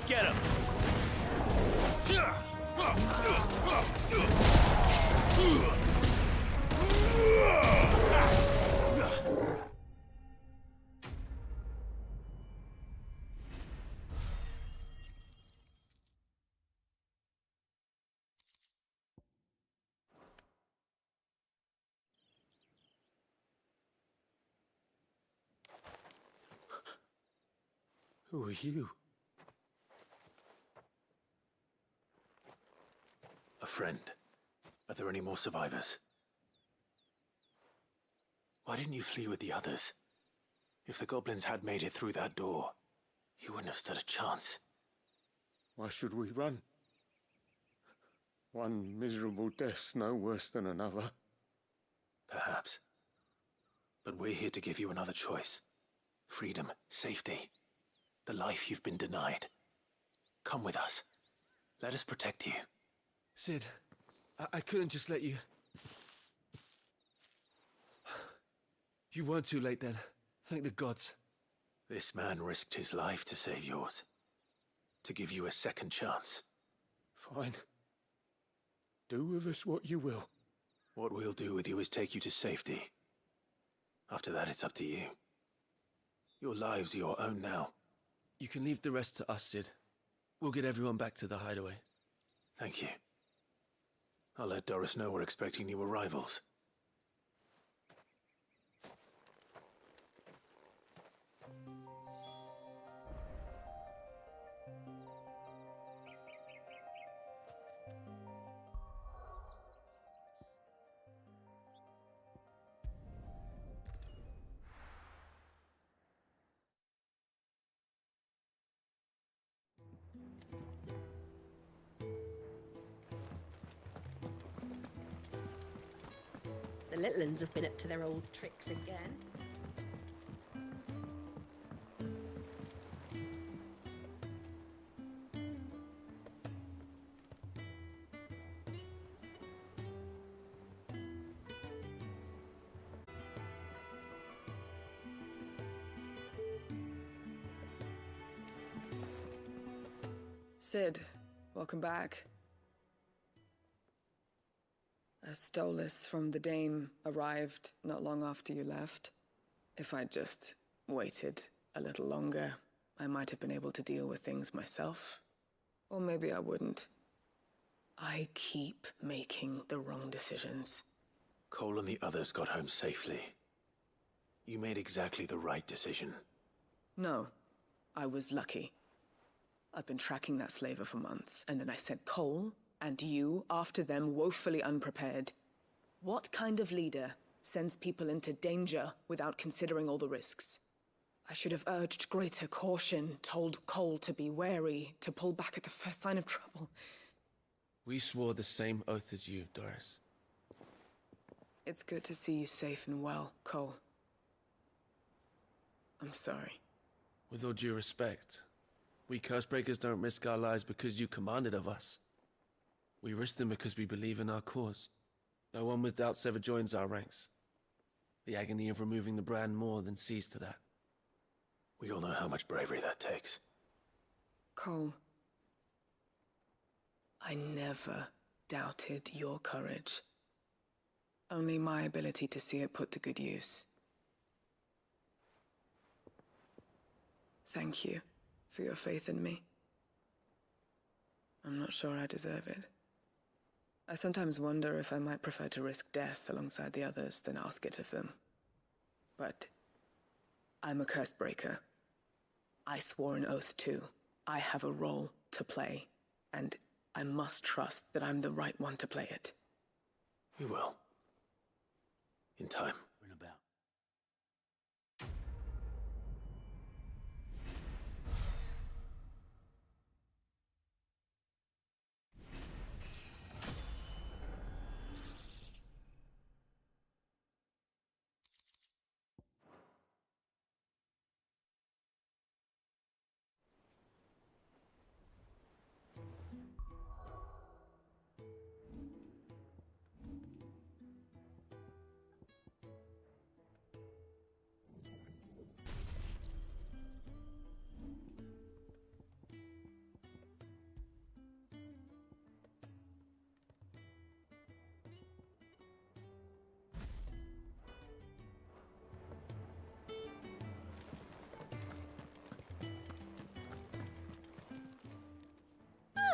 Get him! Who are you? A friend. Are there any more survivors? Why didn't you flee with the others? If the goblins had made it through that door, you wouldn't have stood a chance. Why should we run? One miserable death's no worse than another. Perhaps. But we're here to give you another choice. Freedom, safety. The life you've been denied. Come with us. Let us protect you. Sid, I couldn't just let you... You weren't too late then. Thank the gods. This man risked his life to save yours. To give you a second chance. Fine. Do with us what you will. What we'll do with you is take you to safety. After that, it's up to you. Your lives are your own now. You can leave the rest to us, Sid. We'll get everyone back to the hideaway. Thank you. I'll let Doris know we're expecting new arrivals. The little uns have been up to their old tricks again. Cid, welcome back. A Stolas from the Dame arrived not long after you left. If I'd just waited a little longer, I might have been able to deal with things myself. Or maybe I wouldn't. I keep making the wrong decisions. Cole and the others got home safely. You made exactly the right decision. No, I was lucky. I've been tracking that slaver for months, and then I sent Cole and you after them woefully unprepared. What kind of leader sends people into danger without considering all the risks? I should have urged greater caution, told Cole to be wary, to pull back at the first sign of trouble. We swore the same oath as you, Doris. It's good to see you safe and well, Cole. I'm sorry. With all due respect, we Cursebreakers don't risk our lives because you commanded of us. We risk them because we believe in our cause. No one with doubts ever joins our ranks. The agony of removing the brand more than sees to that. We all know how much bravery that takes. Cole, I never doubted your courage. Only my ability to see it put to good use. Thank you for your faith in me. I'm not sure I deserve it. I sometimes wonder if I might prefer to risk death alongside the others than ask it of them. But I'm a Cursebreaker. I swore an oath too. I have a role to play, and I must trust that I'm the right one to play it. You will. In time.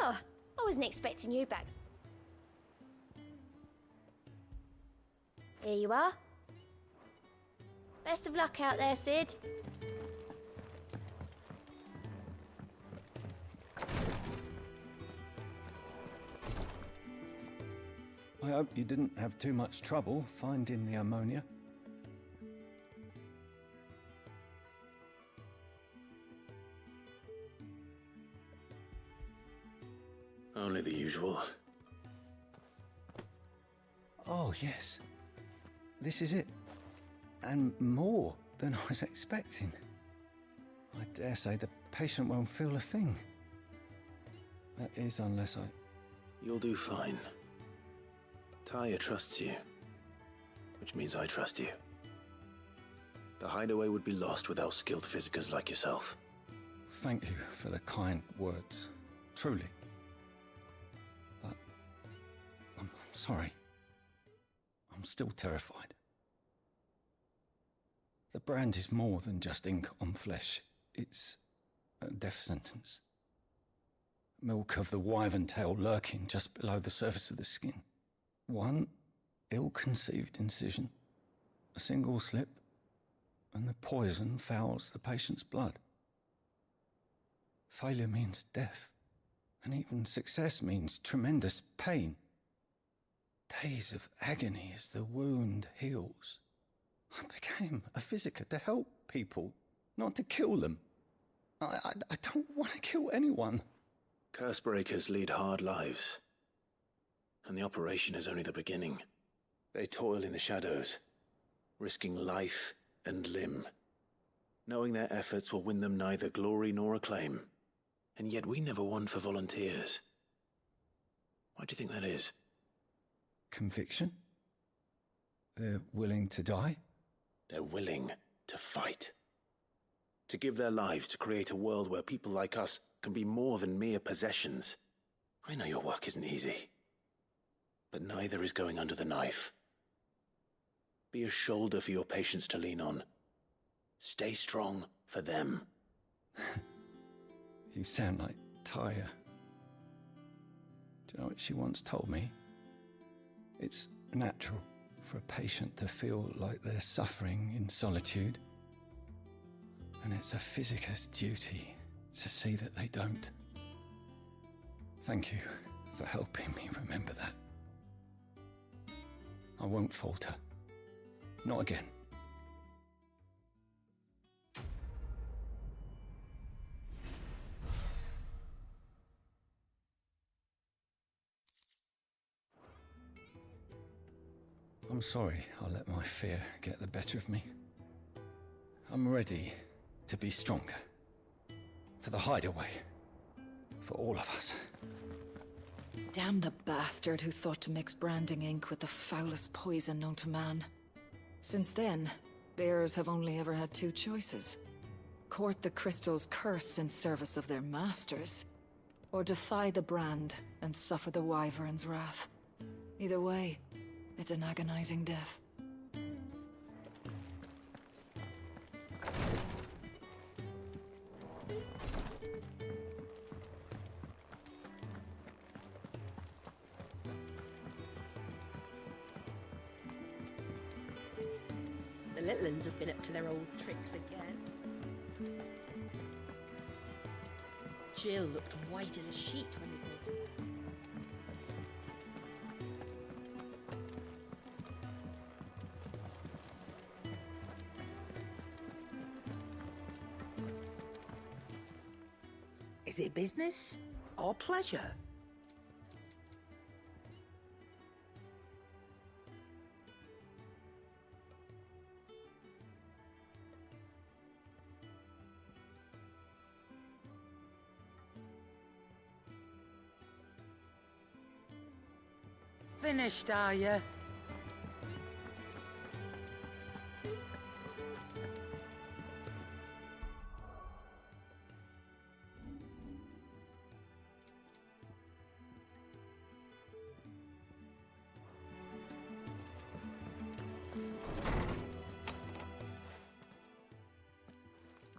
Oh, I wasn't expecting you back. Here you are. Best of luck out there, Cid. I hope you didn't have too much trouble finding the ammonia. Only the usual. Oh, yes. This is it. And more than I was expecting. I dare say the patient won't feel a thing. That is, unless I... You'll do fine. Taya trusts you, which means I trust you. The hideaway would be lost without skilled physicers like yourself. Thank you for the kind words. Truly. But I'm sorry. I'm still terrified. The brand is more than just ink on flesh. It's a death sentence. Milk of the wyvern tail lurking just below the surface of the skin. One ill-conceived incision, a single slip, and the poison fouls the patient's blood. Failure means death, and even success means tremendous pain. Days of agony as the wound heals. I became a physiker to help people, not to kill them. I don't want to kill anyone. Cursebreakers lead hard lives. And the operation is only the beginning. They toil in the shadows, risking life and limb, knowing their efforts will win them neither glory nor acclaim. And yet we never won for volunteers. Why do you think that is? Conviction? They're willing to die? They're willing to fight. To give their lives to create a world where people like us can be more than mere possessions. I know your work isn't easy, but neither is going under the knife. Be a shoulder for your patients to lean on. Stay strong for them. You sound like Tyre. Do you know what she once told me? It's natural for a patient to feel like they're suffering in solitude. And it's a physicist's duty to see that they don't. Thank you for helping me remember that. I won't falter. Not again. I'm sorry I let my fear get the better of me. I'm ready to be stronger. For the hideaway. For all of us. Damn the bastard who thought to mix branding ink with the foulest poison known to man. Since then, bearers have only ever had two choices. Court the crystal's curse in service of their masters, or defy the brand and suffer the wyvern's wrath. Either way, it's an agonizing death. The little uns have been up to their old tricks again. Jill looked white as a sheet when they brought her there. Is it business or pleasure? Finished, are you?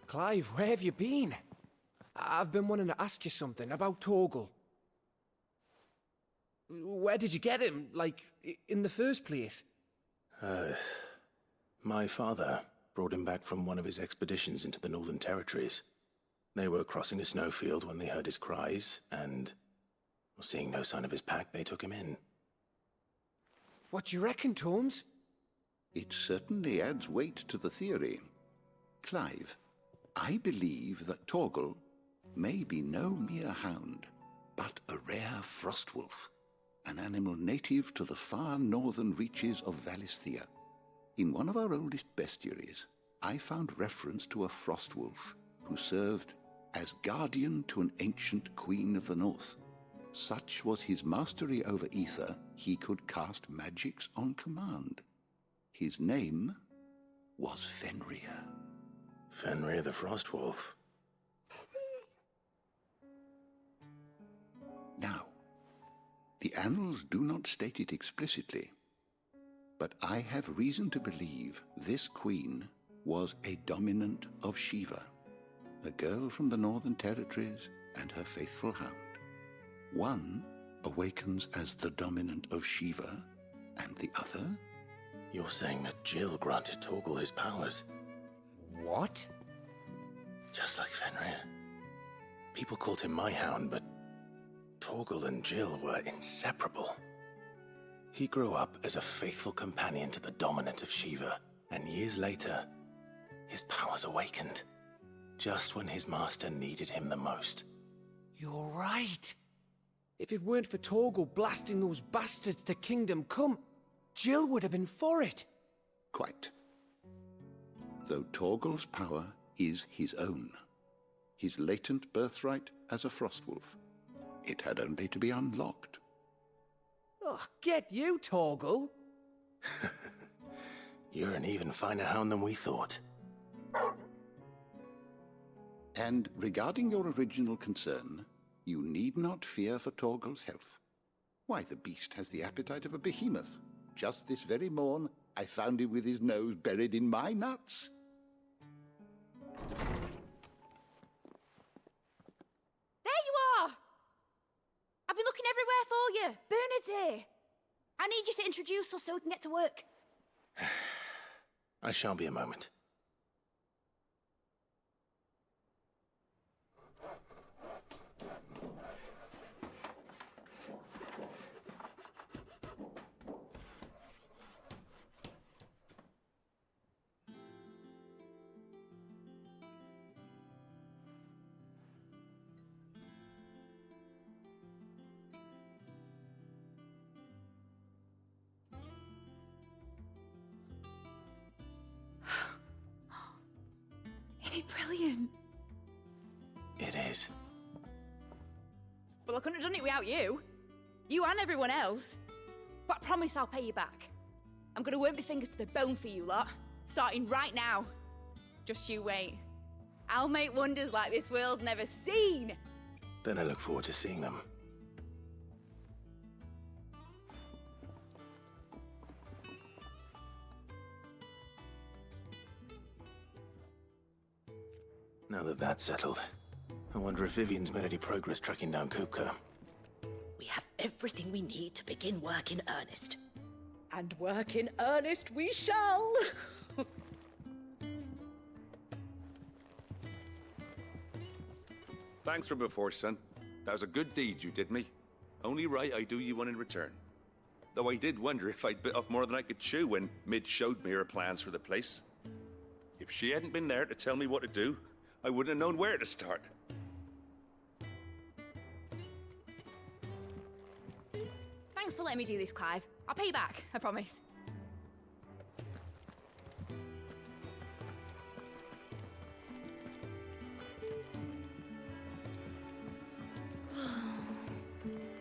Clive, where have you been? I've been wanting to ask you something about Torgal. Where did you get him, like, in the first place? My father brought him back from one of his expeditions into the Northern Territories. They were crossing a snowfield when they heard his cries, and, seeing no sign of his pack, they took him in. What do you reckon, Torms? It certainly adds weight to the theory. Clive, I believe that Torgal may be no mere hound, but a rare frostwolf, an animal native to the far northern reaches of Valisthea. In one of our oldest bestiaries, I found reference to a frostwolf who served as guardian to an ancient queen of the north. Such was his mastery over ether, he could cast magics on command. His name was Fenrir. Fenrir the Frostwolf. Now, the annals do not state it explicitly, but I have reason to believe this queen was a dominant of Shiva, a girl from the Northern Territories and her faithful hound. One awakens as the dominant of Shiva, and the other? You're saying that Jill granted Torgal his powers? What? Just like Fenrir. People called him my hound, but Torgal and Jill were inseparable. He grew up as a faithful companion to the dominant of Shiva, and years later, his powers awakened, just when his master needed him the most. You're right. If it weren't for Torgal blasting those bastards to Kingdom Come, Jill would have been for it. Quite. Though Torgal's power is his own, his latent birthright as a frostwolf. It had only to be unlocked. Oh, get you, Torgal! You're an even finer hound than we thought. And regarding your original concern, you need not fear for Torgal's health. Why, the beast has the appetite of a behemoth. Just this very morn, I found him with his nose buried in my nuts. There you are! I've been looking everywhere for you. Bernard's here. I need you to introduce us so we can get to work. I shan't be a moment. Isn't it brilliant? It is. Well, I couldn't have done it without you. You and everyone else. But I promise I'll pay you back. I'm gonna work my fingers to the bone for you lot, starting right now. Just you wait. I'll make wonders like this world's never seen. Then I look forward to seeing them. Now that that's settled, I wonder if Vivian's made any progress tracking down Kupka. We have everything we need to begin work in earnest. And work in earnest we shall! Thanks for before, son. That was a good deed you did me. Only right I do you one in return. Though I did wonder if I'd bit off more than I could chew when Mid showed me her plans for the place. If she hadn't been there to tell me what to do, I wouldn't have known where to start. Thanks for letting me do this, Clive. I'll pay you back, I promise.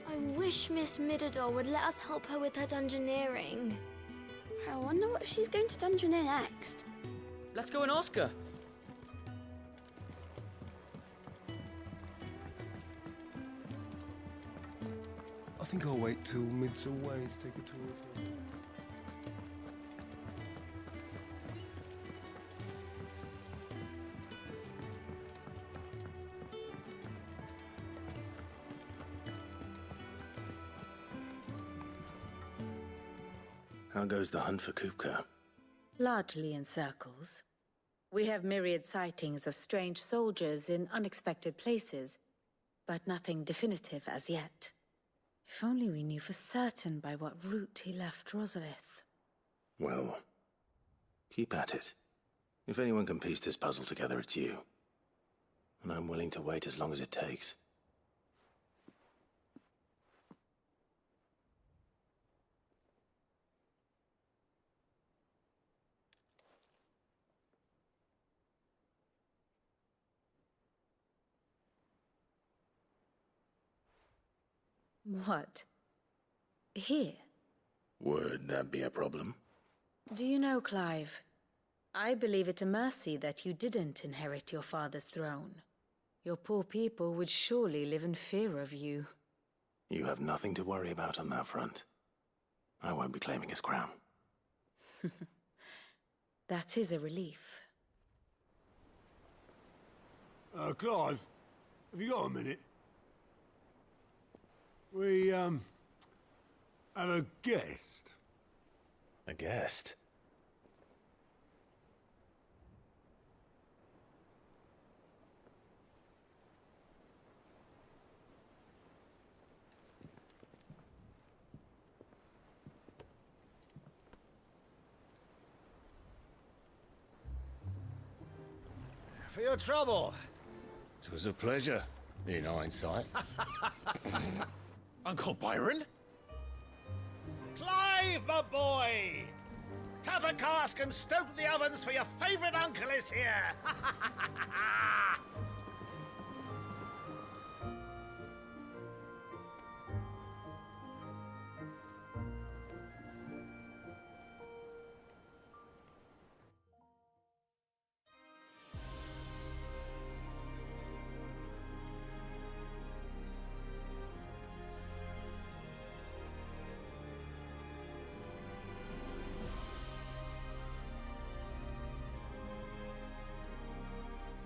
I wish Miss Midador would let us help her with her dungeoneering. I wonder what she's going to dungeoneer next. Let's go and ask her. I think I'll wait till Mid's away to take a tour of her. How goes the hunt for Kupka? Largely in circles. We have myriad sightings of strange soldiers in unexpected places, but nothing definitive as yet. If only we knew for certain by what route he left Rosalith. Well, keep at it. If anyone can piece this puzzle together, it's you. And I'm willing to wait as long as it takes. What? Here? Would that be a problem? Do you know, Clive? I believe it a mercy that you didn't inherit your father's throne. Your poor people would surely live in fear of you. You have nothing to worry about on that front. I won't be claiming his crown. That is a relief. Clive, have you got a minute? We, have a guest. A guest? For your trouble. It was a pleasure, in hindsight. Uncle Byron? Clive, my boy! Tap a cask and stoke the ovens for your favourite uncle is here!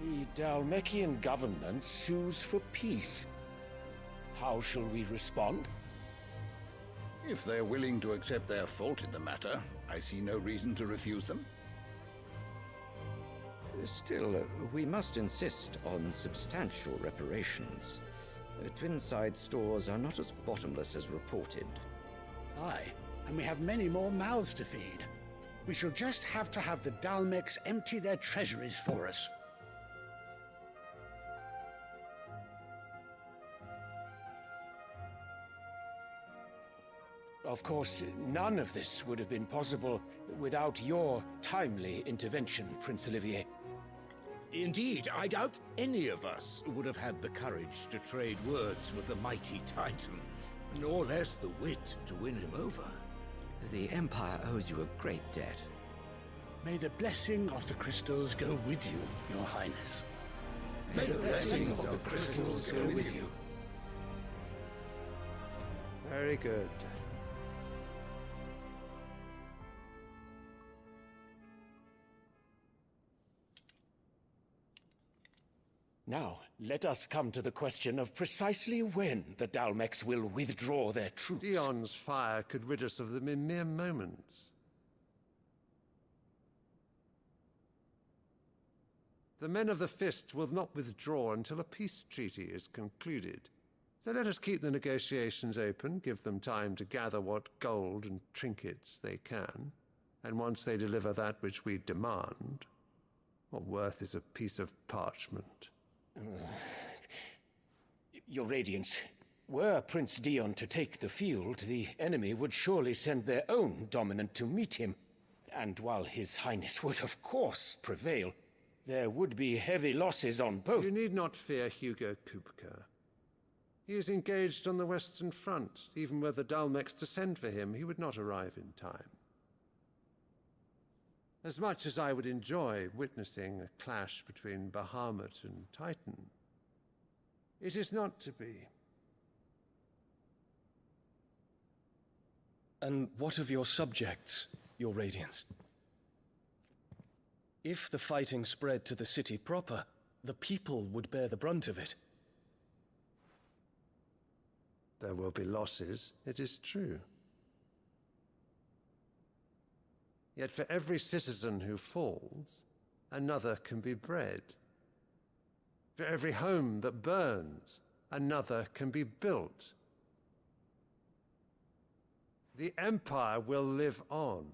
The Dalmekian government sues for peace. How shall we respond? If they're willing to accept their fault in the matter, I see no reason to refuse them. Still, we must insist on substantial reparations. Twinside stores are not as bottomless as reported. Aye, and we have many more mouths to feed. We shall just have to have the Dalmecs empty their treasuries for us. Of course, none of this would have been possible without your timely intervention, Prince Olivier. Indeed, I doubt any of us would have had the courage to trade words with the mighty Titan, nor less the wit to win him over. The Empire owes you a great debt. May the blessing of the crystals go with you, Your Highness. May the blessing of the crystals go with you. Very good. Now, let us come to the question of precisely when the Dalmecs will withdraw their troops. Dion's fire could rid us of them in mere moments. The men of the Fist will not withdraw until a peace treaty is concluded. So let us keep the negotiations open, give them time to gather what gold and trinkets they can, and once they deliver that which we demand, what worth is a piece of parchment? Your Radiance, were Prince Dion to take the field, the enemy would surely send their own dominant to meet him. And while His Highness would of course prevail, there would be heavy losses on both. You need not fear Hugo Kupka. He is engaged on the Western Front. Even were the Dalmecs to send for him, he would not arrive in time. As much as I would enjoy witnessing a clash between Bahamut and Titan, it is not to be. And what of your subjects, Your Radiance? If the fighting spread to the city proper, the people would bear the brunt of it. There will be losses, it is true. Yet for every citizen who falls, another can be bred. For every home that burns, another can be built. The Empire will live on.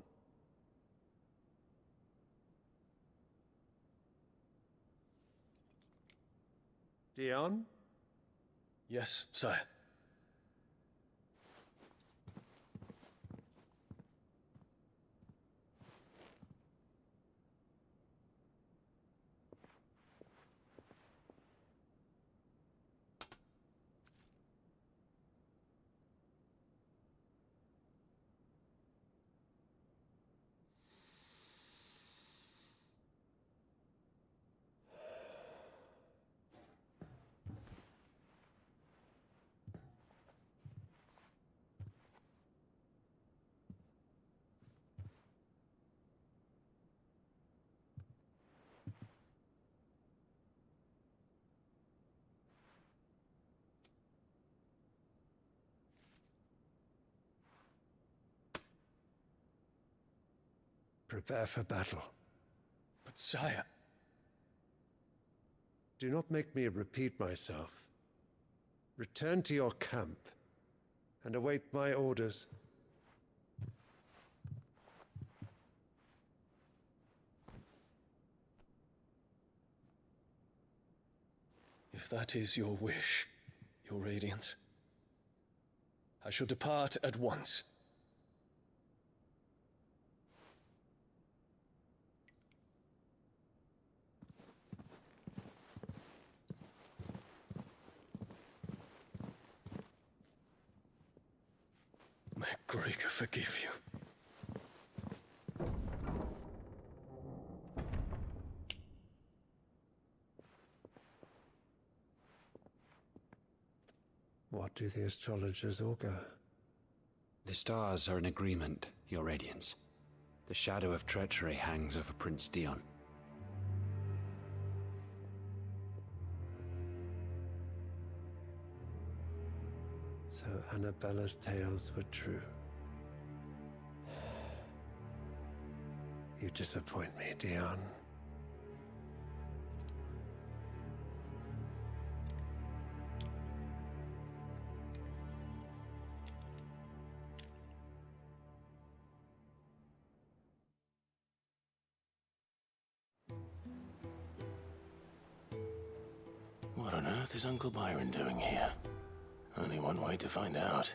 Dion? Yes, sire. Prepare for battle. But sire... Do not make me repeat myself. Return to your camp and await my orders. If that is your wish, Your Radiance, I shall depart at once. May Gregor forgive you. What do the astrologers augur? The stars are in agreement, Your Radiance. The shadow of treachery hangs over Prince Dion. So Annabella's tales were true. You disappoint me, Dion. What on earth is Uncle Byron doing here? Only one way to find out.